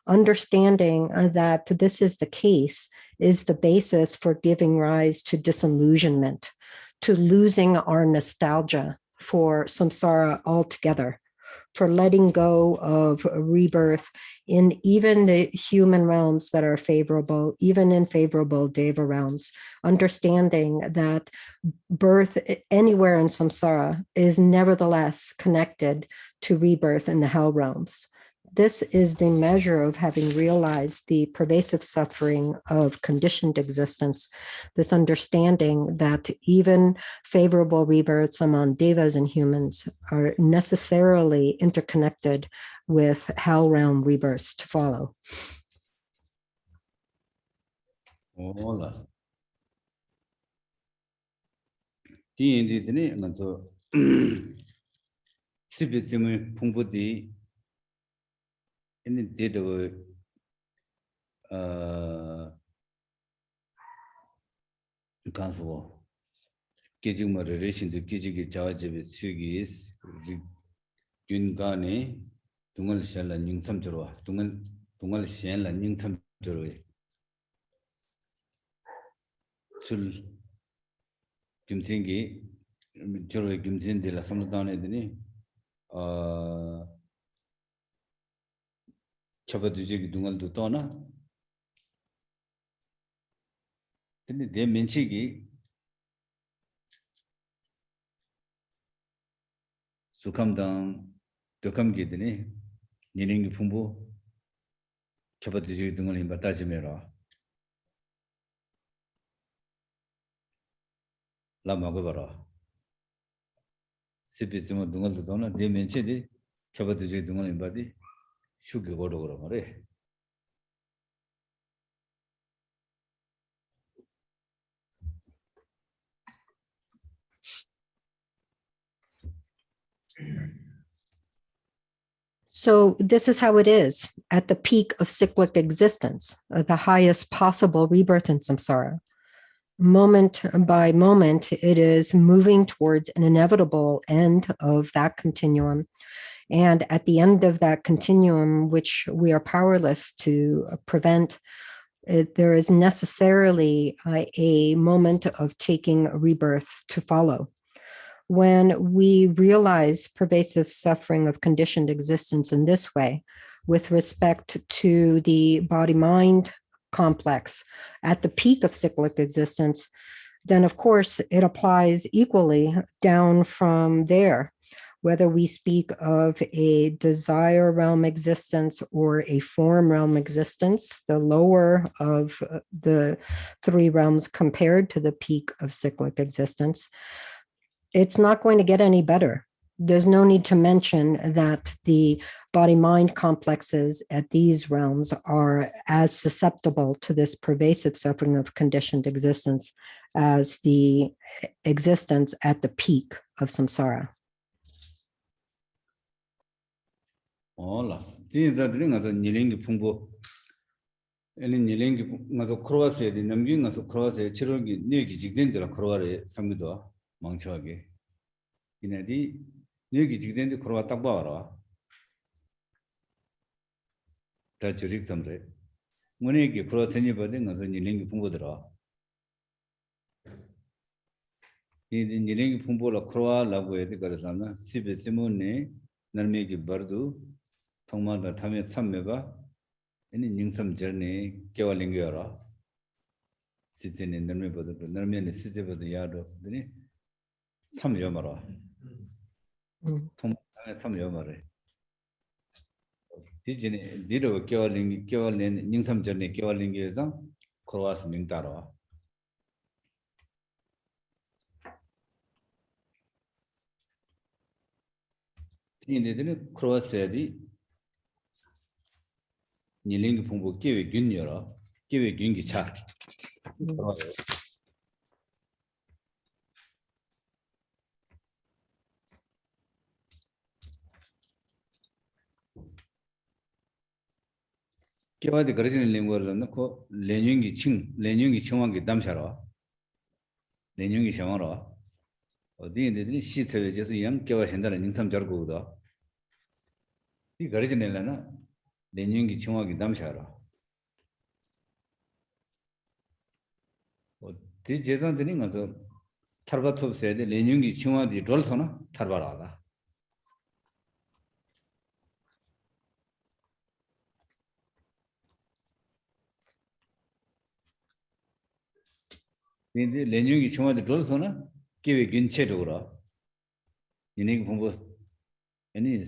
Understanding that this is the case is the basis for giving rise to disillusionment, to losing our nostalgia for samsara altogether, for letting go of rebirth in even the human realms that are favorable, even in favorable deva realms, understanding that birth anywhere in samsara is nevertheless connected to rebirth in the hell realms. This is the measure of having realized the pervasive suffering of conditioned existence, this understanding that even favorable rebirths among devas and humans are necessarily interconnected with hell realm rebirths to follow. Hola. 디인디드니 나도 시비tim을 풍부디 있는 데도 간소 기증마 레레신도 기지기 자와집에 수기 윤간에 동을 샬라 닝섬저로 동을 샬라 닝섬저로 술 김생기 저로 김생들라 섬다네더니 쳐봐두지기 동을도 떠나 근데 내 면치기 수감당 덕감기더니 니랭기 풍부 쳐봐두지기 동을 힘 따지메라 라마고 봐라 시비쯤 동을도 떠나 내 면치디 쳐봐두지기 동을 힘 받이 슈기 거로 그러 말해 So this is how it is at the peak of cyclic existence, the highest possible rebirth in samsara. Moment by moment, it is moving towards an inevitable end of that continuum. And at the end of that continuum, which we are powerless to prevent, there is necessarily a moment of taking a rebirth to follow. When we realize pervasive suffering of conditioned existence in this way, with respect to the body-mind complex at the peak of cyclic existence, then of course it applies equally down from there, whether we speak of a desire realm existence or a form realm existence, the lower of the three realms compared to the peak of cyclic existence. It's not going to get any better. There's no need to mention that the body-mind complexes at these realms are as susceptible to this pervasive suffering of conditioned existence as the existence at the peak of samsara. Hola, these are doing as a Niling Pumbo. Any Niling Nato Croase, the Namgyal to Croase, Chirogi, Niki Jigden de la Croare, Samido, Manchagi. In a D, Niki Jigden de Croata Bara. That's your dictum. Muniki Croatani budding as a Niling Pumbodra. In the Niling Pumbola Croa, Lague de Garazana, Sibe Simone, Narmegi Bardu. Tomada Tamil Sameba, any Ningsam journey, Kawalingira, sitting in the neighbor, the Narmian city of the yard of the Sam Yomara. Tom Yomare. Did a Kawalin, Ningsam journey, Kawalingism, Croas Mintara. In the Croas said, Niling Pumbo give a gunura, give a gungi chat. Give the Garrison lingual and the co Lenungi Chingwangi Damshara. Lenungi Shamara. Or the sheet just young Kawashandar and some Jargoda. The Garrison Elena, Lenungi Chingwangi Damshara. This Jason the ring of the Tarbatop said, Lenungi Chingwa di Dolsona, Tarbarada. In the Lenungi Chingwa di Dolsona, give a ginchetora. Unique Pumbo any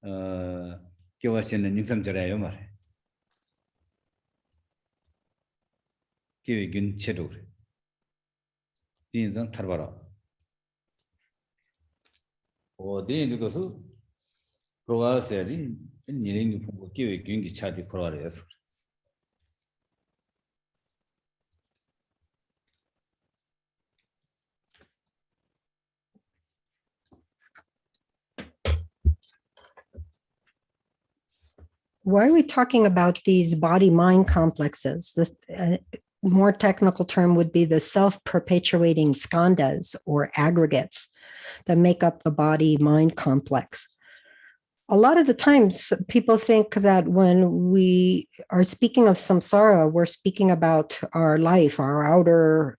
Kawashan and Nisam Jarayomar. Give a ginchetor. Dinsan Tarbara. Or the Indigosu, Proa said, Niling Pumbo give a gingi chatty Proarias. Why are we talking about these body-mind complexes? This more technical term would be the self-perpetuating skandhas or aggregates that make up the body-mind complex. A lot of the times people think that when we are speaking of samsara, we're speaking about our life, our outer,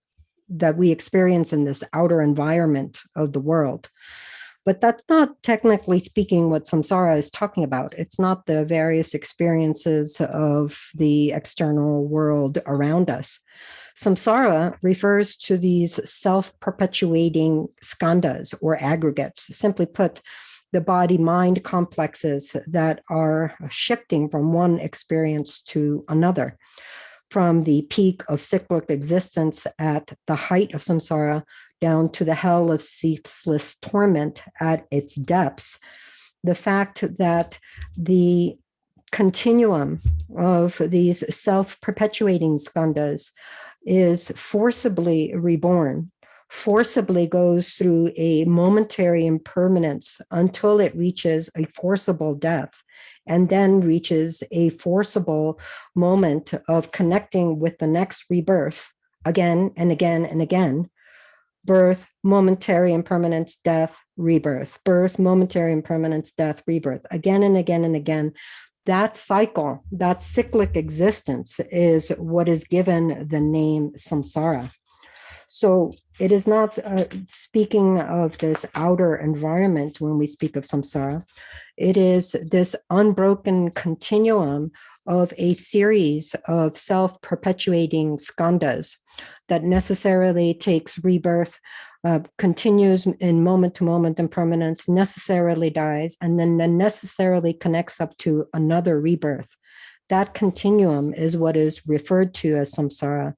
that we experience in this outer environment of the world. But that's not technically speaking what samsara is talking about. It's not the various experiences of the external world around us. Samsara refers to these self-perpetuating skandhas or aggregates. Simply put, the body-mind complexes that are shifting from one experience to another. From the peak of cyclic existence at the height of samsara down to the hell of ceaseless torment at its depths, the fact that the continuum of these self-perpetuating skandhas is forcibly reborn forcibly goes through a momentary impermanence until it reaches a forcible death, and then reaches a forcible moment of connecting with the next rebirth again and again and again. Birth, momentary impermanence, death, rebirth. Birth, momentary impermanence, death, rebirth. Again and again and again. That cycle, that cyclic existence is what is given the name samsara. So it is not speaking of this outer environment when we speak of samsara. It is this unbroken continuum of a series of self-perpetuating skandhas that necessarily takes rebirth, continues in moment-to-moment impermanence, necessarily dies, and then necessarily connects up to another rebirth. That continuum is what is referred to as samsara.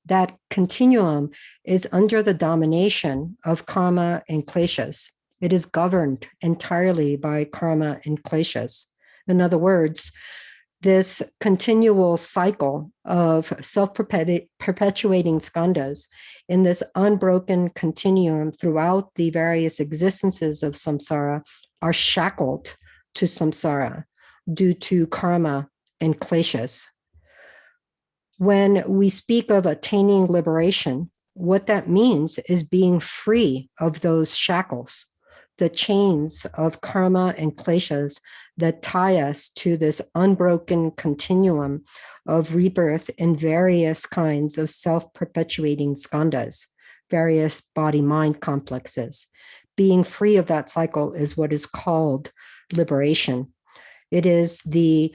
That continuum is under the domination of karma and kleshas. It is governed entirely by karma and kleshas. In other words, this continual cycle of self-perpetuating skandhas in this unbroken continuum throughout the various existences of samsara are shackled to samsara due to karma and kleshas. When we speak of attaining liberation, what that means is being free of those shackles, the chains of karma and kleshas that tie us to this unbroken continuum of rebirth in various kinds of self-perpetuating skandhas, various body-mind complexes. Being free of that cycle is what is called liberation. It is the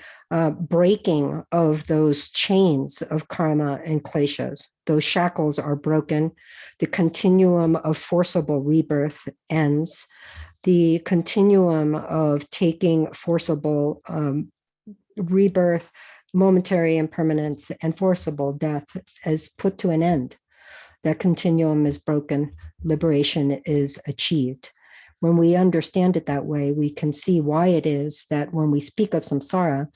breaking of those chains of karma and kleshas. Those shackles are broken. The continuum of forcible rebirth ends. The continuum of taking forcible rebirth, momentary impermanence, and forcible death is put to an end. That continuum is broken. Liberation is achieved. When we understand it that way, we can see why it is that when we speak of samsara,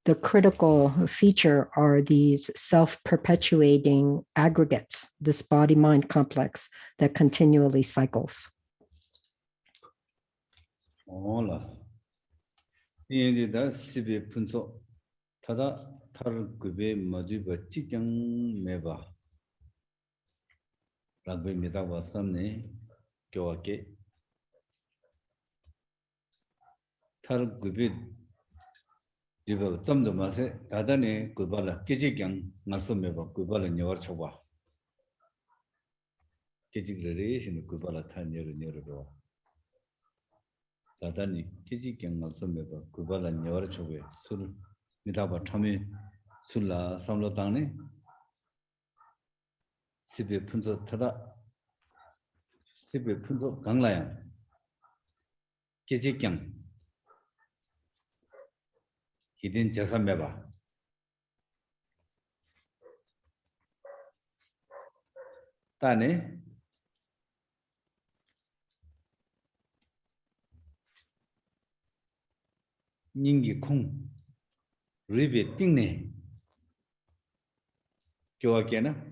the critical feature are these self-perpetuating aggregates, this body-mind complex that continually cycles. Hola. 이제다 시비 분소 타다 타르급의 마주바 직경 매바 라베미다 와삼네 교와께 타르급의 이거 좀더 마세 다다네 그발라 기직경 말씀해봐 그발라 녀월 쳐봐 기직레레신 그발라 타녀를 녀르도 다다니 기직경 말씀해봐 그발라 녀월 쳐봐 술 미다바 참이 술라 삼로 당네 시베 분서 타다 시베 분서 강라양 기직경 기딘 자산매봐 따네 닝기 콩 리베 띵네 교와께나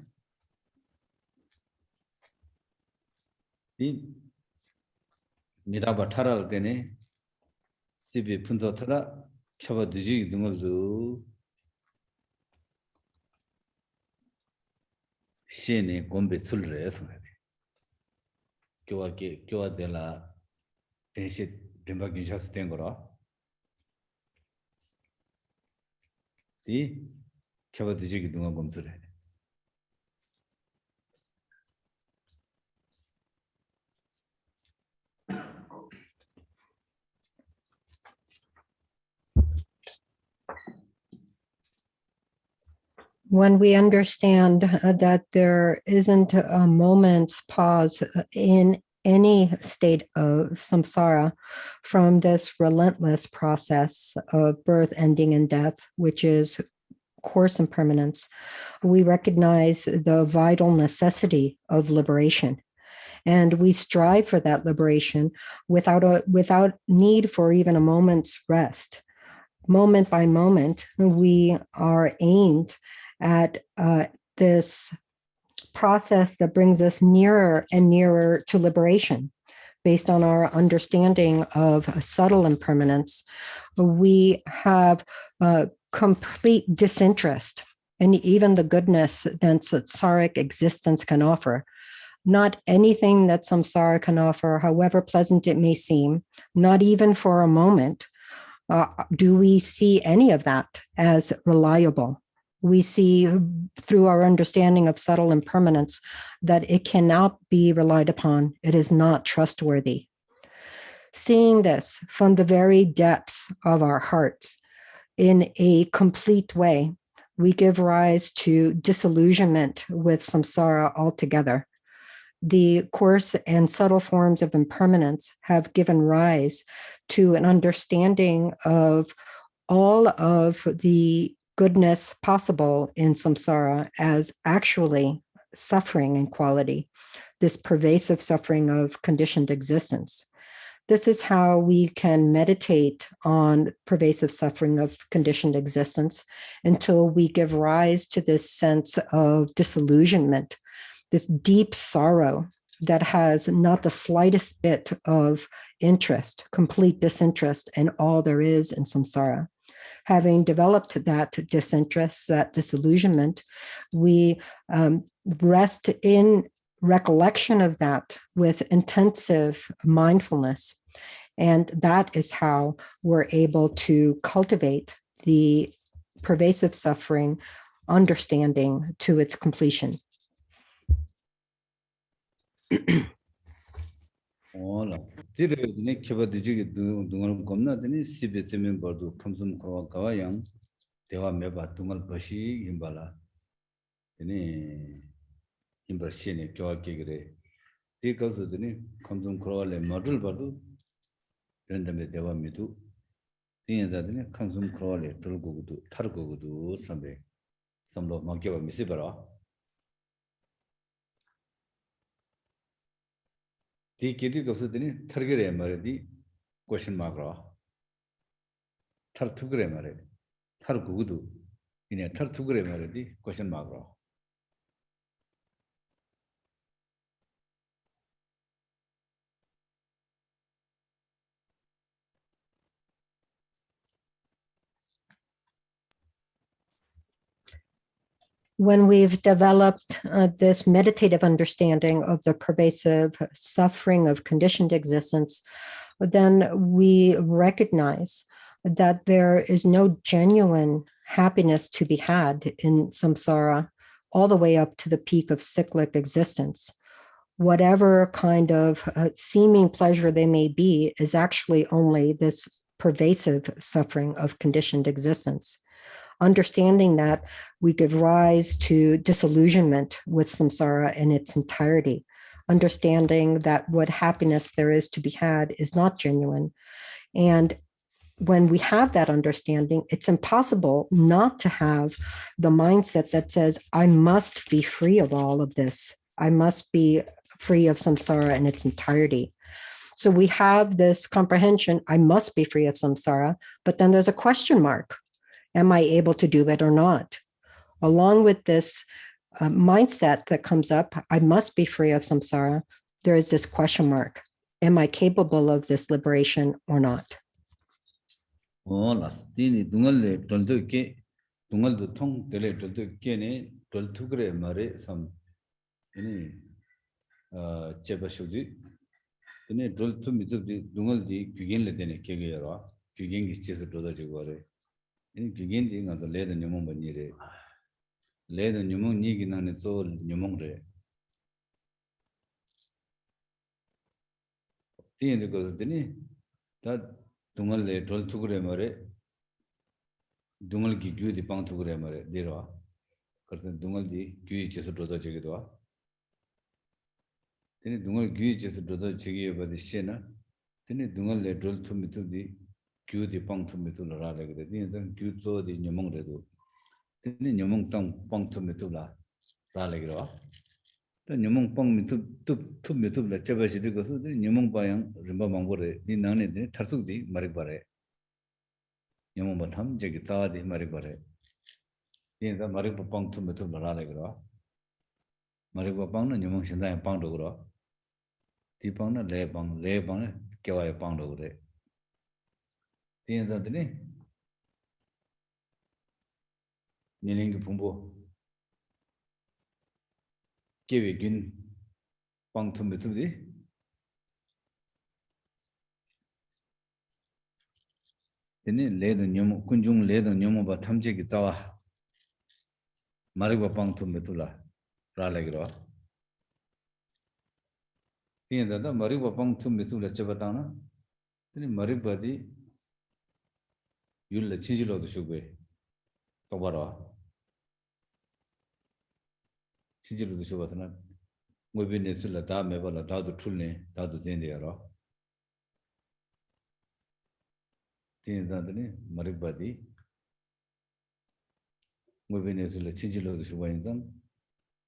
이 미다바 타랄 때네 시비 분서 타다 켜봐 뒤지 등을도 시에 공배 술을 해서 교와들라 대시 림바긴 샤스 된 거라 이 켜봐 뒤지 등을 검술해 When we understand that there isn't a moment's pause in any state of samsara from this relentless process of birth, ending, and death, which is course impermanence, we recognize the vital necessity of liberation. And we strive for that liberation without need for even a moment's rest. Moment by moment, we are aimed at this process that brings us nearer and nearer to liberation. Based on our understanding of subtle impermanence, we have complete disinterest in even the goodness that samsaric existence can offer. Not anything that samsara can offer, however pleasant it may seem, not even for a moment, do we see any of that as reliable. We see through our understanding of subtle impermanence that it cannot be relied upon. It is not trustworthy. Seeing this from the very depths of our hearts in a complete way, we give rise to disillusionment with samsara altogether. The coarse and subtle forms of impermanence have given rise to an understanding of all of the goodness possible in samsara as actually suffering in quality, this pervasive suffering of conditioned existence. This is how we can meditate on pervasive suffering of conditioned existence until we give rise to this sense of disillusionment, this deep sorrow that has not the slightest bit of interest, complete disinterest in all there is in samsara. Having developed that disinterest, that disillusionment, we rest in recollection of that with intensive mindfulness. And that is how we're able to cultivate the pervasive suffering understanding to its completion. Hola. Dire ne kiba diji dungal komna deni sibe temen bordu kamsum kawa yang dewa meba dungal bashi imbala deni imbar shene kyo kegre di kausu deni kamsum kawa le modul bordu rendame dewa midu dini da deni kamsum kawa le tul gogudu tar gogudu sambe samlo mankeba misibara di kedi kausu deni targere mare di question mark ra tar tugre mare tar gugudu ine tar tugre mare di question mark ra When we've developed this meditative understanding of the pervasive suffering of conditioned existence, then we recognize that there is no genuine happiness to be had in samsara all the way up to the peak of cyclic existence. Whatever kind of seeming pleasure they may be is actually only this pervasive suffering of conditioned existence. Understanding that, we give rise to disillusionment with samsara in its entirety. Understanding that what happiness there is to be had is not genuine. And when we have that understanding, it's impossible not to have the mindset that says, I must be free of all of this. I must be free of samsara in its entirety. So we have this comprehension, I must be free of samsara, but then there's a question mark. Am I able to do it or not? Along with this mindset that comes up, I must be free of samsara, there is this question mark. Am I capable of this liberation or not? Hola, dini dungal le toldo ke dungal do thong dele toldo ke ne tol thugre mare sam ini cheba shudi ini tol thu mitu dungal di gygen le dene ke ge yara gygen gi chesu doda jigore ini gygen di ngado le de nyomong ba ni re le de nyomong ni gi na ne zo nyomong re dini de ko dini ta dungal le tol thugre mare dungal gi gyu di pang thugre mare dirwa kartan dungal di gyu chesu doda jige do tene dungal gyu chesu doda jige ba di shena tene dungal le tol thu mitu di gyu di pang thu mitu la ra le de din zang gyu zo di nyomong re do tene nyomong tang pang thu mitu la ra le gro ta nyomong pang mitu thu mitu la cheba ji de ko so nyomong pa yang rimba mang bo re ni na ne de tharsuk di mari bare nyomong ba tham je gi ta di mari bare din za mari pa pang thu mitu la ra le gro Marigo Pang, and Yamong Shinda and Pangdogro. Deepang, Lebang, Kawai Pangdogre. The end of the day. Niling Pumbo. Give again Pang to Metudi. Then led the Num Kunjung led the Numba Tamjik Zawa Mariba Pang to Metula Ralegra. The end of the Mariba Pang to Metula Chabatana. Then Maribadi you'll Chijilo the Shugwe Tobara Chijilo the Shubatana. We've been to La Dame, La Dadu Trulne, Dadu Zendiara. Tinzandani, Maribadi. We've been to the Chijilo the Shubainzan.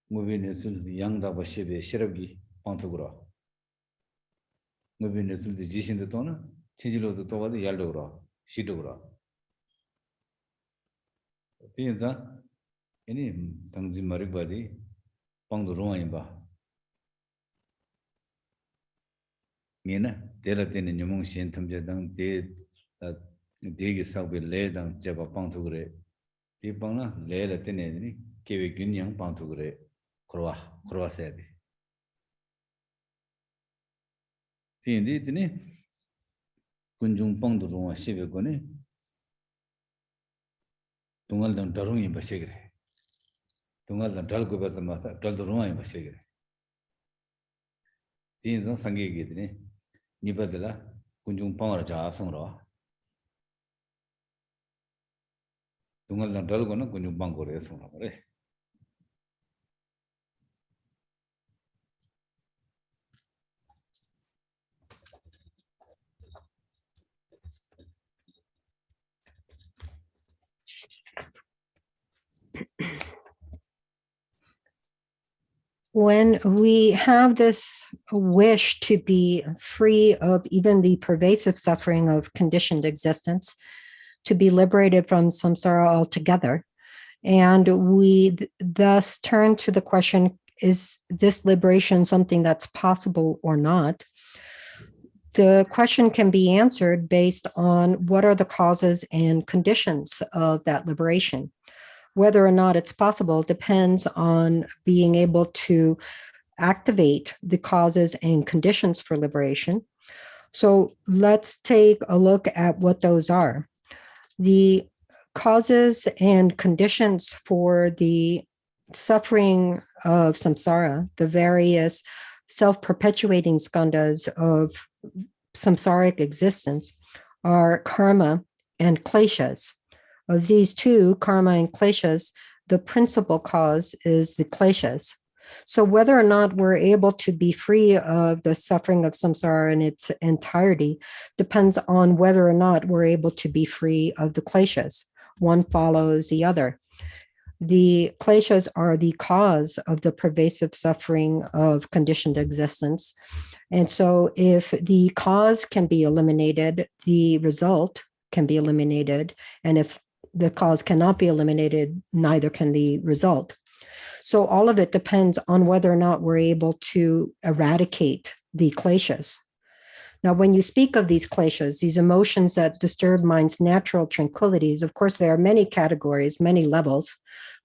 We've been to the young Dabashibe, Sherabi, Pantogura. We've been to the Jishin the Tona, Chijilo the Tova, the Yaldora, Shidora. Tinza, any Tangzi Maribadi, Pando Roimba. Nina, Delatin in Yamong Shen Tamjadang did that dig is be laid on Java Pantugre. Dipana, laid at any, gave a Gunyang Pantugre, Croa said. Indeed, Kunjung Pangdu Shivegone, Tungal than Darung in Basegre. Tungal than Dalgo the Mother, Dalduruma in Basegre. Tinzan Sangi. Nibadela, Kunjung Pamaraja Sangra. Tungal and Dalgona, Kunjung Bangore Sangra. When we have this wish to be free of even the pervasive suffering of conditioned existence, to be liberated from samsara altogether, and we thus turn to the question, is this liberation something that's possible or not? The question can be answered based on what are the causes and conditions of that liberation. Whether or not it's possible depends on being able to activate the causes and conditions for liberation. So let's take a look at what those are. The causes and conditions for the suffering of samsara, the various self-perpetuating skandhas of samsaric existence, are karma and kleshas. Of these two, karma and kleshas, the principal cause is the kleshas. So whether or not we're able to be free of the suffering of samsara in its entirety depends on whether or not we're able to be free of the kleshas. One follows the other. The kleshas are the cause of the pervasive suffering of conditioned existence. And so if the cause can be eliminated, the result can be eliminated. And if the cause cannot be eliminated, neither can the result. So all of it depends on whether or not we're able to eradicate the kleshas. Now, when you speak of these kleshas, these emotions that disturb mind's natural tranquilities, of course, there are many categories, many levels,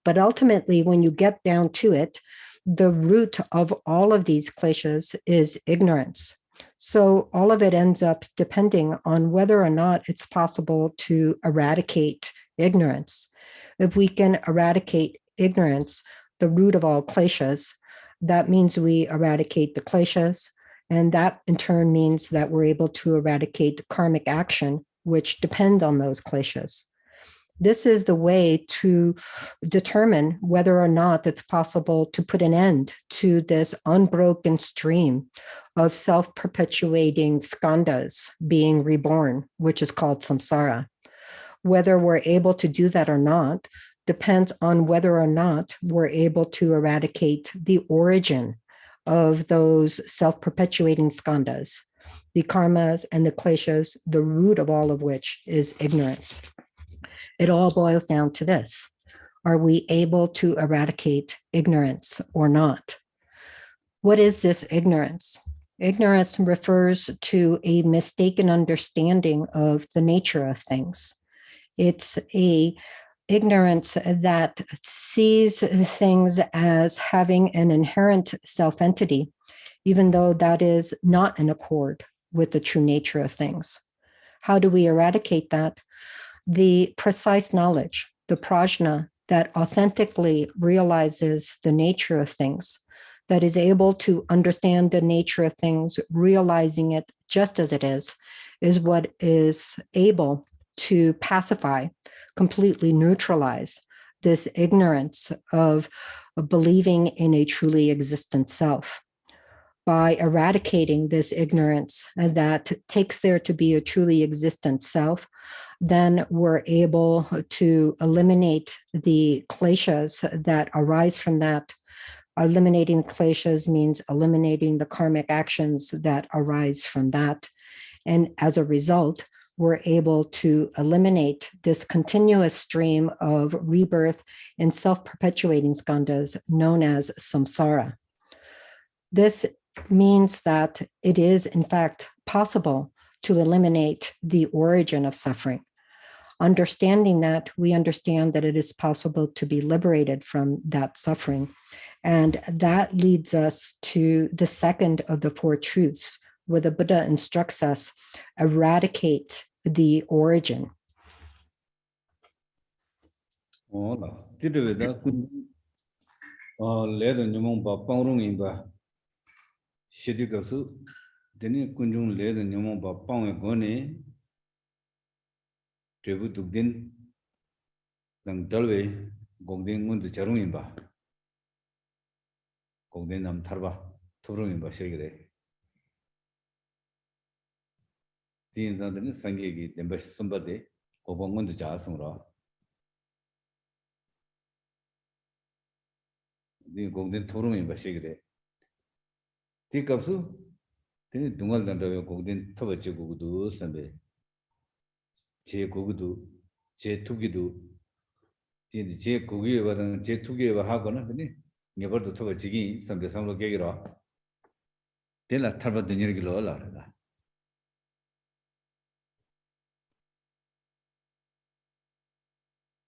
but ultimately, when you get down to it, the root of all of these kleshas is ignorance. So all of it ends up depending on whether or not it's possible to eradicate ignorance. If we can eradicate ignorance, the root of all kleshas, that means we eradicate the kleshas, and that in turn means that we're able to eradicate karmic action, which depend on those kleshas. This is the way to determine whether or not it's possible to put an end to this unbroken stream of self-perpetuating skandhas being reborn, which is called samsara. Whether we're able to do that or not depends on whether or not we're able to eradicate the origin of those self-perpetuating skandhas, the karmas and the kleshas, the root of all of which is ignorance. It all boils down to this. Are we able to eradicate ignorance or not? What is this ignorance? Ignorance refers to a mistaken understanding of the nature of things. It's a ignorance that sees things as having an inherent self-entity, even though that is not in accord with the true nature of things. How do we eradicate that? The precise knowledge, the prajna that authentically realizes the nature of things, that is able to understand the nature of things, realizing it just as it is what is able to pacify, completely neutralize this ignorance of believing in a truly existent self. By eradicating this ignorance that takes there to be a truly existent self, then we're able to eliminate the kleshas that arise from that. Eliminating kleshas means eliminating the karmic actions that arise from that. And as a result, we're able to eliminate this continuous stream of rebirth in self-perpetuating skandhas known as samsara. This means that it is, in fact, possible to eliminate the origin of suffering. Understanding that, we understand that it is possible to be liberated from that suffering. And that leads us to the second of the four truths, where the Buddha instructs us, eradicate the origin.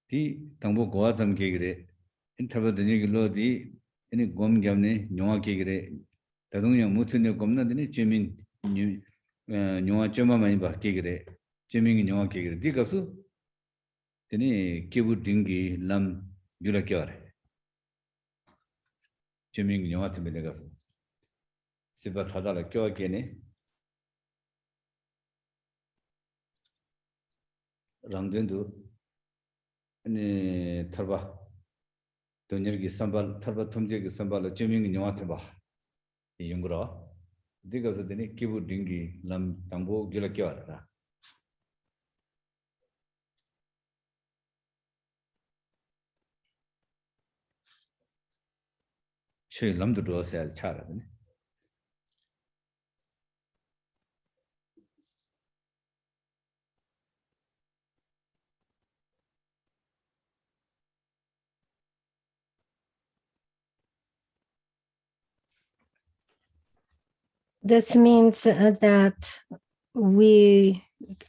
Di tangbo goa tam kegre, in taba dani gilo di, ini gom gyamne nyonga kegre, tadung yang mutsunne gomna dini chemin nyonga choma mani ba kegre, chemin nyonga kegre, di kapsu, dini kebu dingi lam gyula kyaware. Chemin nyonga timbele kapsu. Siba thadala kyawa kene, rangdendu, 네 tarba 돈여기 선발 tarba 톰제기 선발로 재미있는 영화 봐. 이 용거라. 네가서 되니 기부 딩기 남 당보 길게 와라. 최 남도 도서야 차라네. This means that we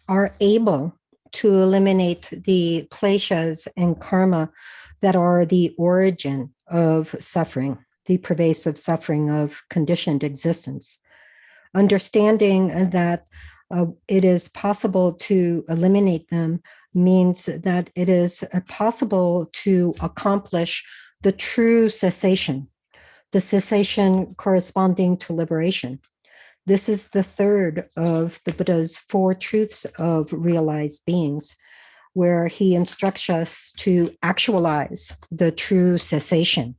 are able to eliminate the kleshas and karma that are the origin of suffering, the pervasive suffering of conditioned existence. Understanding that it is possible to eliminate them means that it is possible to accomplish the true cessation, the cessation corresponding to liberation. This is the third of the Buddha's four truths of realized beings, where he instructs us to actualize the true cessation.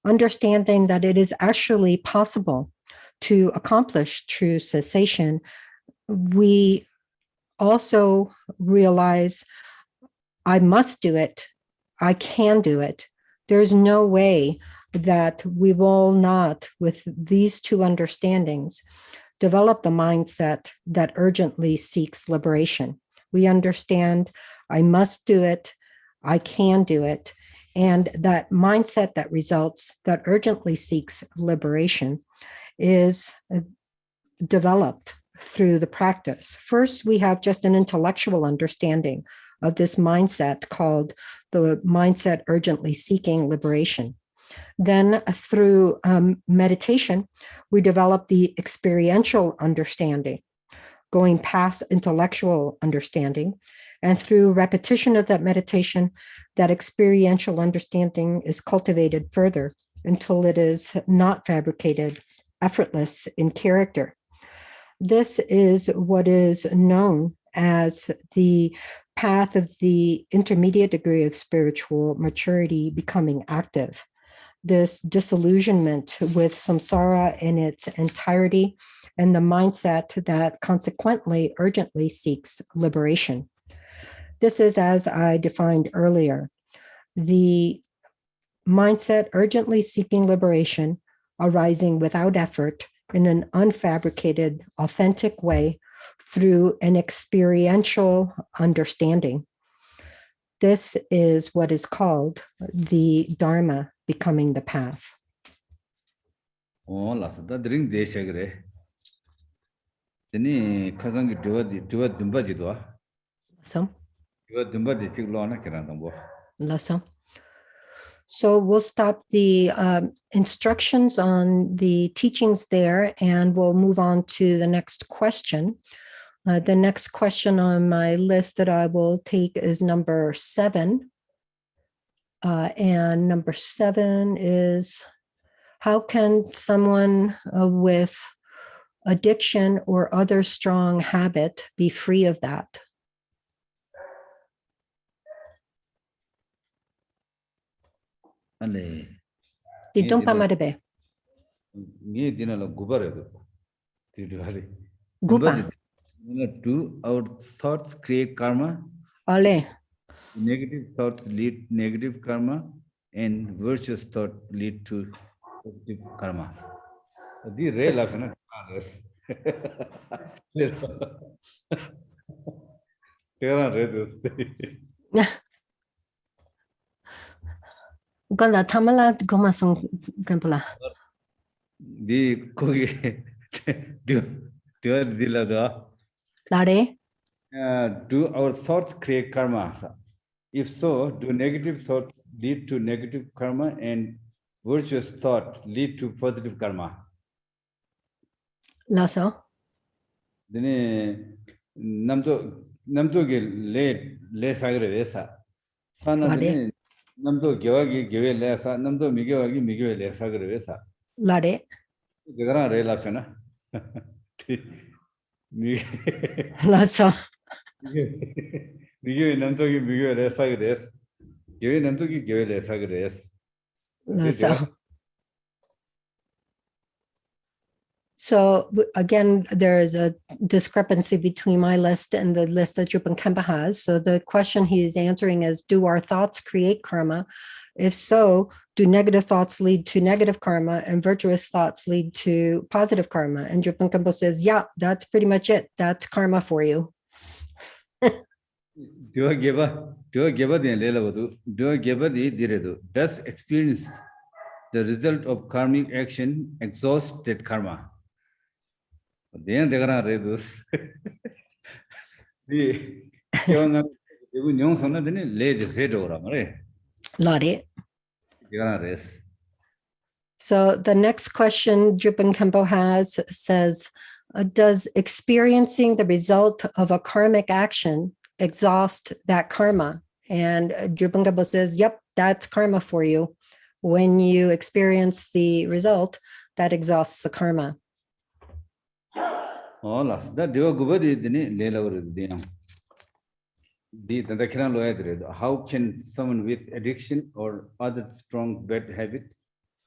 Understanding that it is actually possible to accomplish true cessation, we also realize I must do it, I can do it. There's no way that we will not, with these two understandings, develop the mindset that urgently seeks liberation. We understand I must do it, I can do it, And that mindset that results, that urgently seeks liberation, is developed through the practice. First, we have just an intellectual understanding of this mindset called the mindset urgently seeking liberation. Then through meditation, we develop the experiential understanding, going past intellectual understanding. And through repetition of that meditation, that experiential understanding is cultivated further until it is not fabricated, effortless in character. This is what is known as the path of the intermediate degree of spiritual maturity becoming active. This disillusionment with samsara in its entirety and the mindset that consequently urgently seeks liberation. This is, as I defined earlier, the mindset urgently seeking liberation arising without effort in an unfabricated, authentic way through an experiential understanding. This is what is called the Dharma becoming the path. Oh, last that drink de shagre. Then kazangi duwa dumba jidwa. So, Duwa dumba de chiglo na kirandambo. So we'll stop the instructions on the teachings there, and we'll move on to the next question. The next question on my list that I will take is number 7. And number 7 is, how can someone with addiction or other strong habit be free of that? Di Dumpa Marabe. Gupa. Do our thoughts create karma? Ale. Negative thoughts lead negative karma, and virtuous thought lead to positive karma. The real action is Gala Tamala Gomasung Gampala. The cookie do Lare. Do our thoughts create karma? If so, do negative thoughts lead to negative karma and virtuous thought lead to positive karma? Lasso. Then namto ge le sagre vesa. Sana then namto gewagi gewe le sa namto migewagi migewe le sagre vesa. Lare. Jagara re lapsana. Lasso. Migewe namto ge migewe le sagre. Gewe namto ge gewe le sagre. Lasso. So again, there is a discrepancy between my list and the list that Drupon Khenpo has. So the question he is answering is, do our thoughts create karma? If so, do negative thoughts lead to negative karma and virtuous thoughts lead to positive karma? And Drupon Khenpo says, yeah, that's pretty much it. That's karma for you. Does experience the result of karmic action exhaust that karma? Then they're gonna read this. So the next question Drupon Khenpo has says, does experiencing the result of a karmic action exhaust that karma? And Drupon Khenpo says, yep, that's karma for you. When you experience the result, that exhausts the karma. How can someone with addiction or other strong bad habit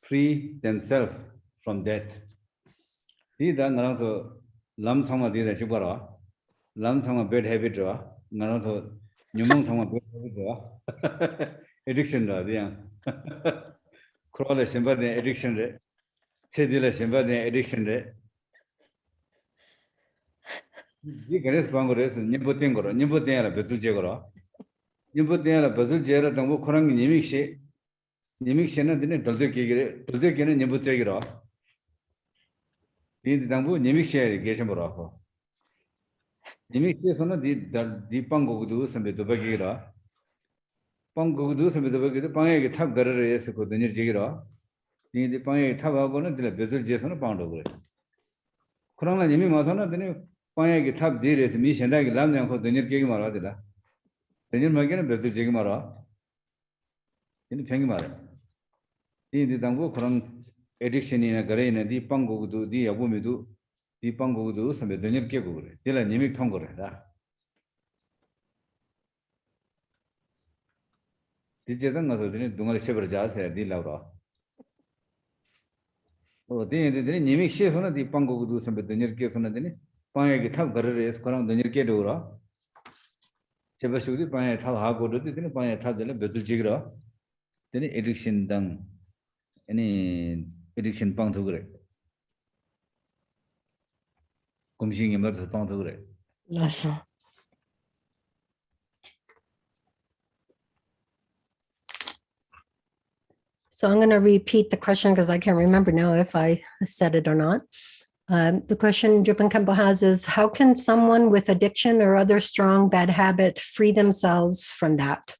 free themselves from that? Lam thama di da chibara, lam thama bad habit ra, ngarato nyumong thama bad habit ra, addiction ra diya. Krole simba de addiction re, sedile simba de addiction re. Di ganes bangore nimbo tengoro, nimbo tengara betul jegoro. Nimbo tengara betul jera tangbo korang nimik she, Nimikshana dine Doldekin Nibutegira. In the Dambu Nimikshe Geshamura. Nimiksona the Pango and the Dubagira. Pango and the Dubagira, Pang Tab Gares, the Nijigira. In the Pang Tabagona, the Bezel Jason pound over it. Corona Nimi Mazana, then Pang Tab Diris, Mission like Lamb for the Nirkimara. Then you make a Bezel Jigmara in the Pangmara. In the Dango Koran addiction in a grain and the Pango do the Abumidu, the Pango do some of the Nirkabur, till a Nimik Tongore. The Jetan was doing Dunga Shepherd Jas, the Laura. Oh, the Nimik Shesona, the Pango do some of the Nirkesona, then Pang Tab Gares, Koran the Nirkedura. Chebasudi Pang Hago to the Pang Tab the Bezel Jigra, then addiction done. Any addiction pound to grade. Commissioning him at the pound to grade. So I'm going to repeat the question because I can't remember now if I said it or not. The question Drupon Khenpo has is, how can someone with addiction or other strong bad habit free themselves from that?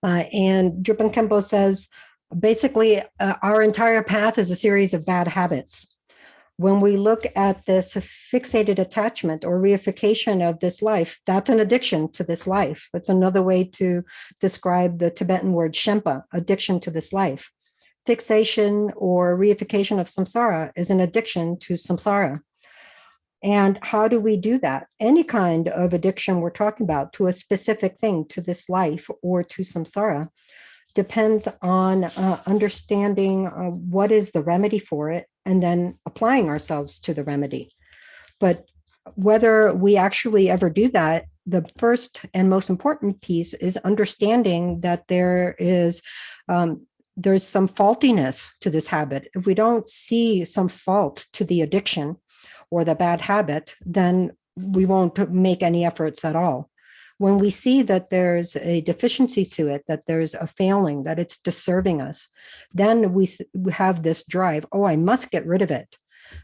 And Drupon Khenpo says, basically, our entire path is a series of bad habits. When we look at this fixated attachment or reification of this life, that's an addiction to this life. That's another way to describe the Tibetan word Shempa, addiction to this life. Fixation or reification of samsara is an addiction to samsara. And how do we do that? Any kind of addiction we're talking about to a specific thing, to this life or to samsara, depends on understanding what is the remedy for it and then applying ourselves to the remedy. But whether we actually ever do that, the first and most important piece is understanding that there's some faultiness to this habit. If we don't see some fault to the addiction or the bad habit, then we won't make any efforts at all. When we see that there's a deficiency to it, that there's a failing, that it's disserving us, then we have this drive, oh, I must get rid of it.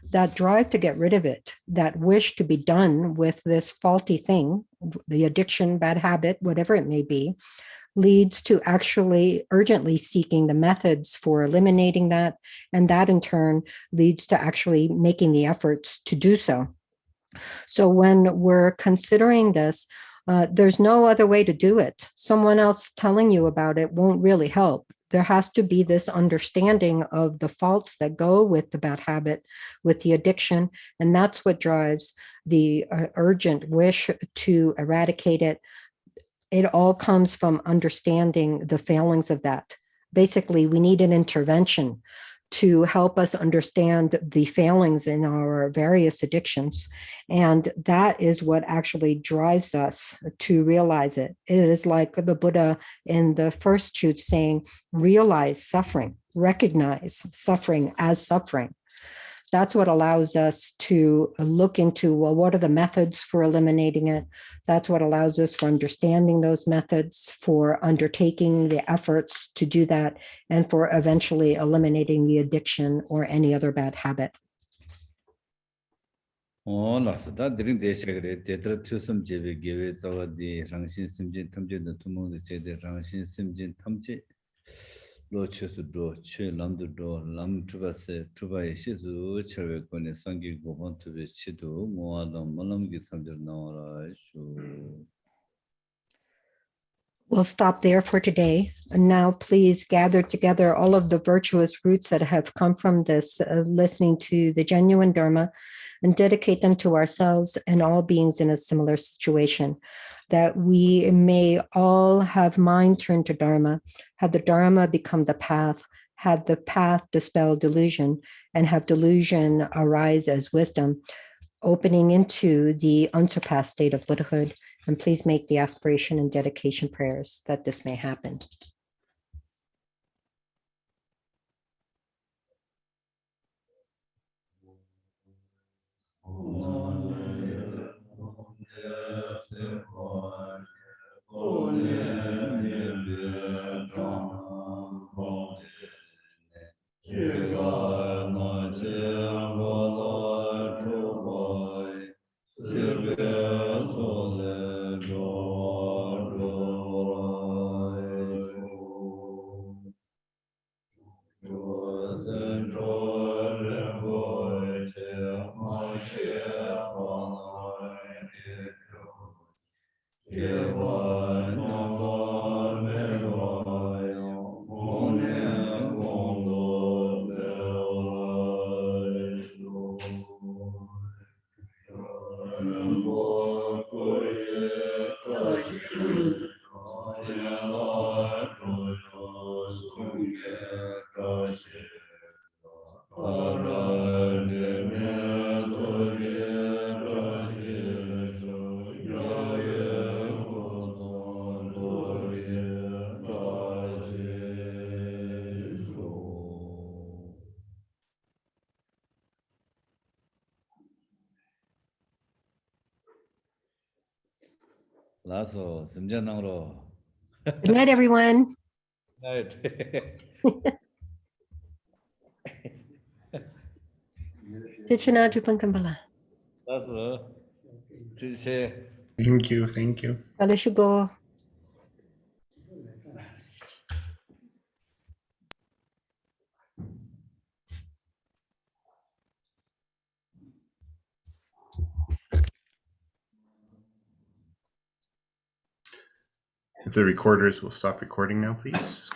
That drive to get rid of it, that wish to be done with this faulty thing, the addiction, bad habit, whatever it may be, leads to actually urgently seeking the methods for eliminating that. And that in turn leads to actually making the efforts to do so. So when we're considering this, there's no other way to do it. Someone else telling you about it won't really help. There has to be this understanding of the faults that go with the bad habit, with the addiction, and that's what drives the urgent wish to eradicate it. It all comes from understanding the failings of that. Basically, we need an intervention to help us understand the failings in our various addictions. And that is what actually drives us to realize it. It is like the Buddha in the first truth saying, realize suffering, recognize suffering as suffering. That's what allows us to look into, well, what are the methods for eliminating it? That's what allows us for understanding those methods, for undertaking the efforts to do that, and for eventually eliminating the addiction or any other bad habit. Oh, that's that during the secret, the two-some jebe give it over the Rangshin Simjin Tamji, the Tumung, the Rangshin Simjin Tamji. Lo chesu do che lam do lam tuba se tuba shi zu chewe ko ne sangi go bon tu be chi do mo adam malam gi samjer na ra shu. We'll stop there for today. And now please gather together all of the virtuous roots that have come from this listening to the genuine Dharma and dedicate them to ourselves and all beings in a similar situation, that we may all have mind turned to Dharma, have the Dharma become the path, have the path dispel delusion, and have delusion arise as wisdom, opening into the unsurpassed state of Buddhahood. And please make the aspiration and dedication prayers that this may happen. 라서 점전낭으로 Good night, everyone. 나이트 Tichana Drupon Kampala. 라서 드세 Thank you. Thank you. Alashugo. If the recorders will stop recording now, please.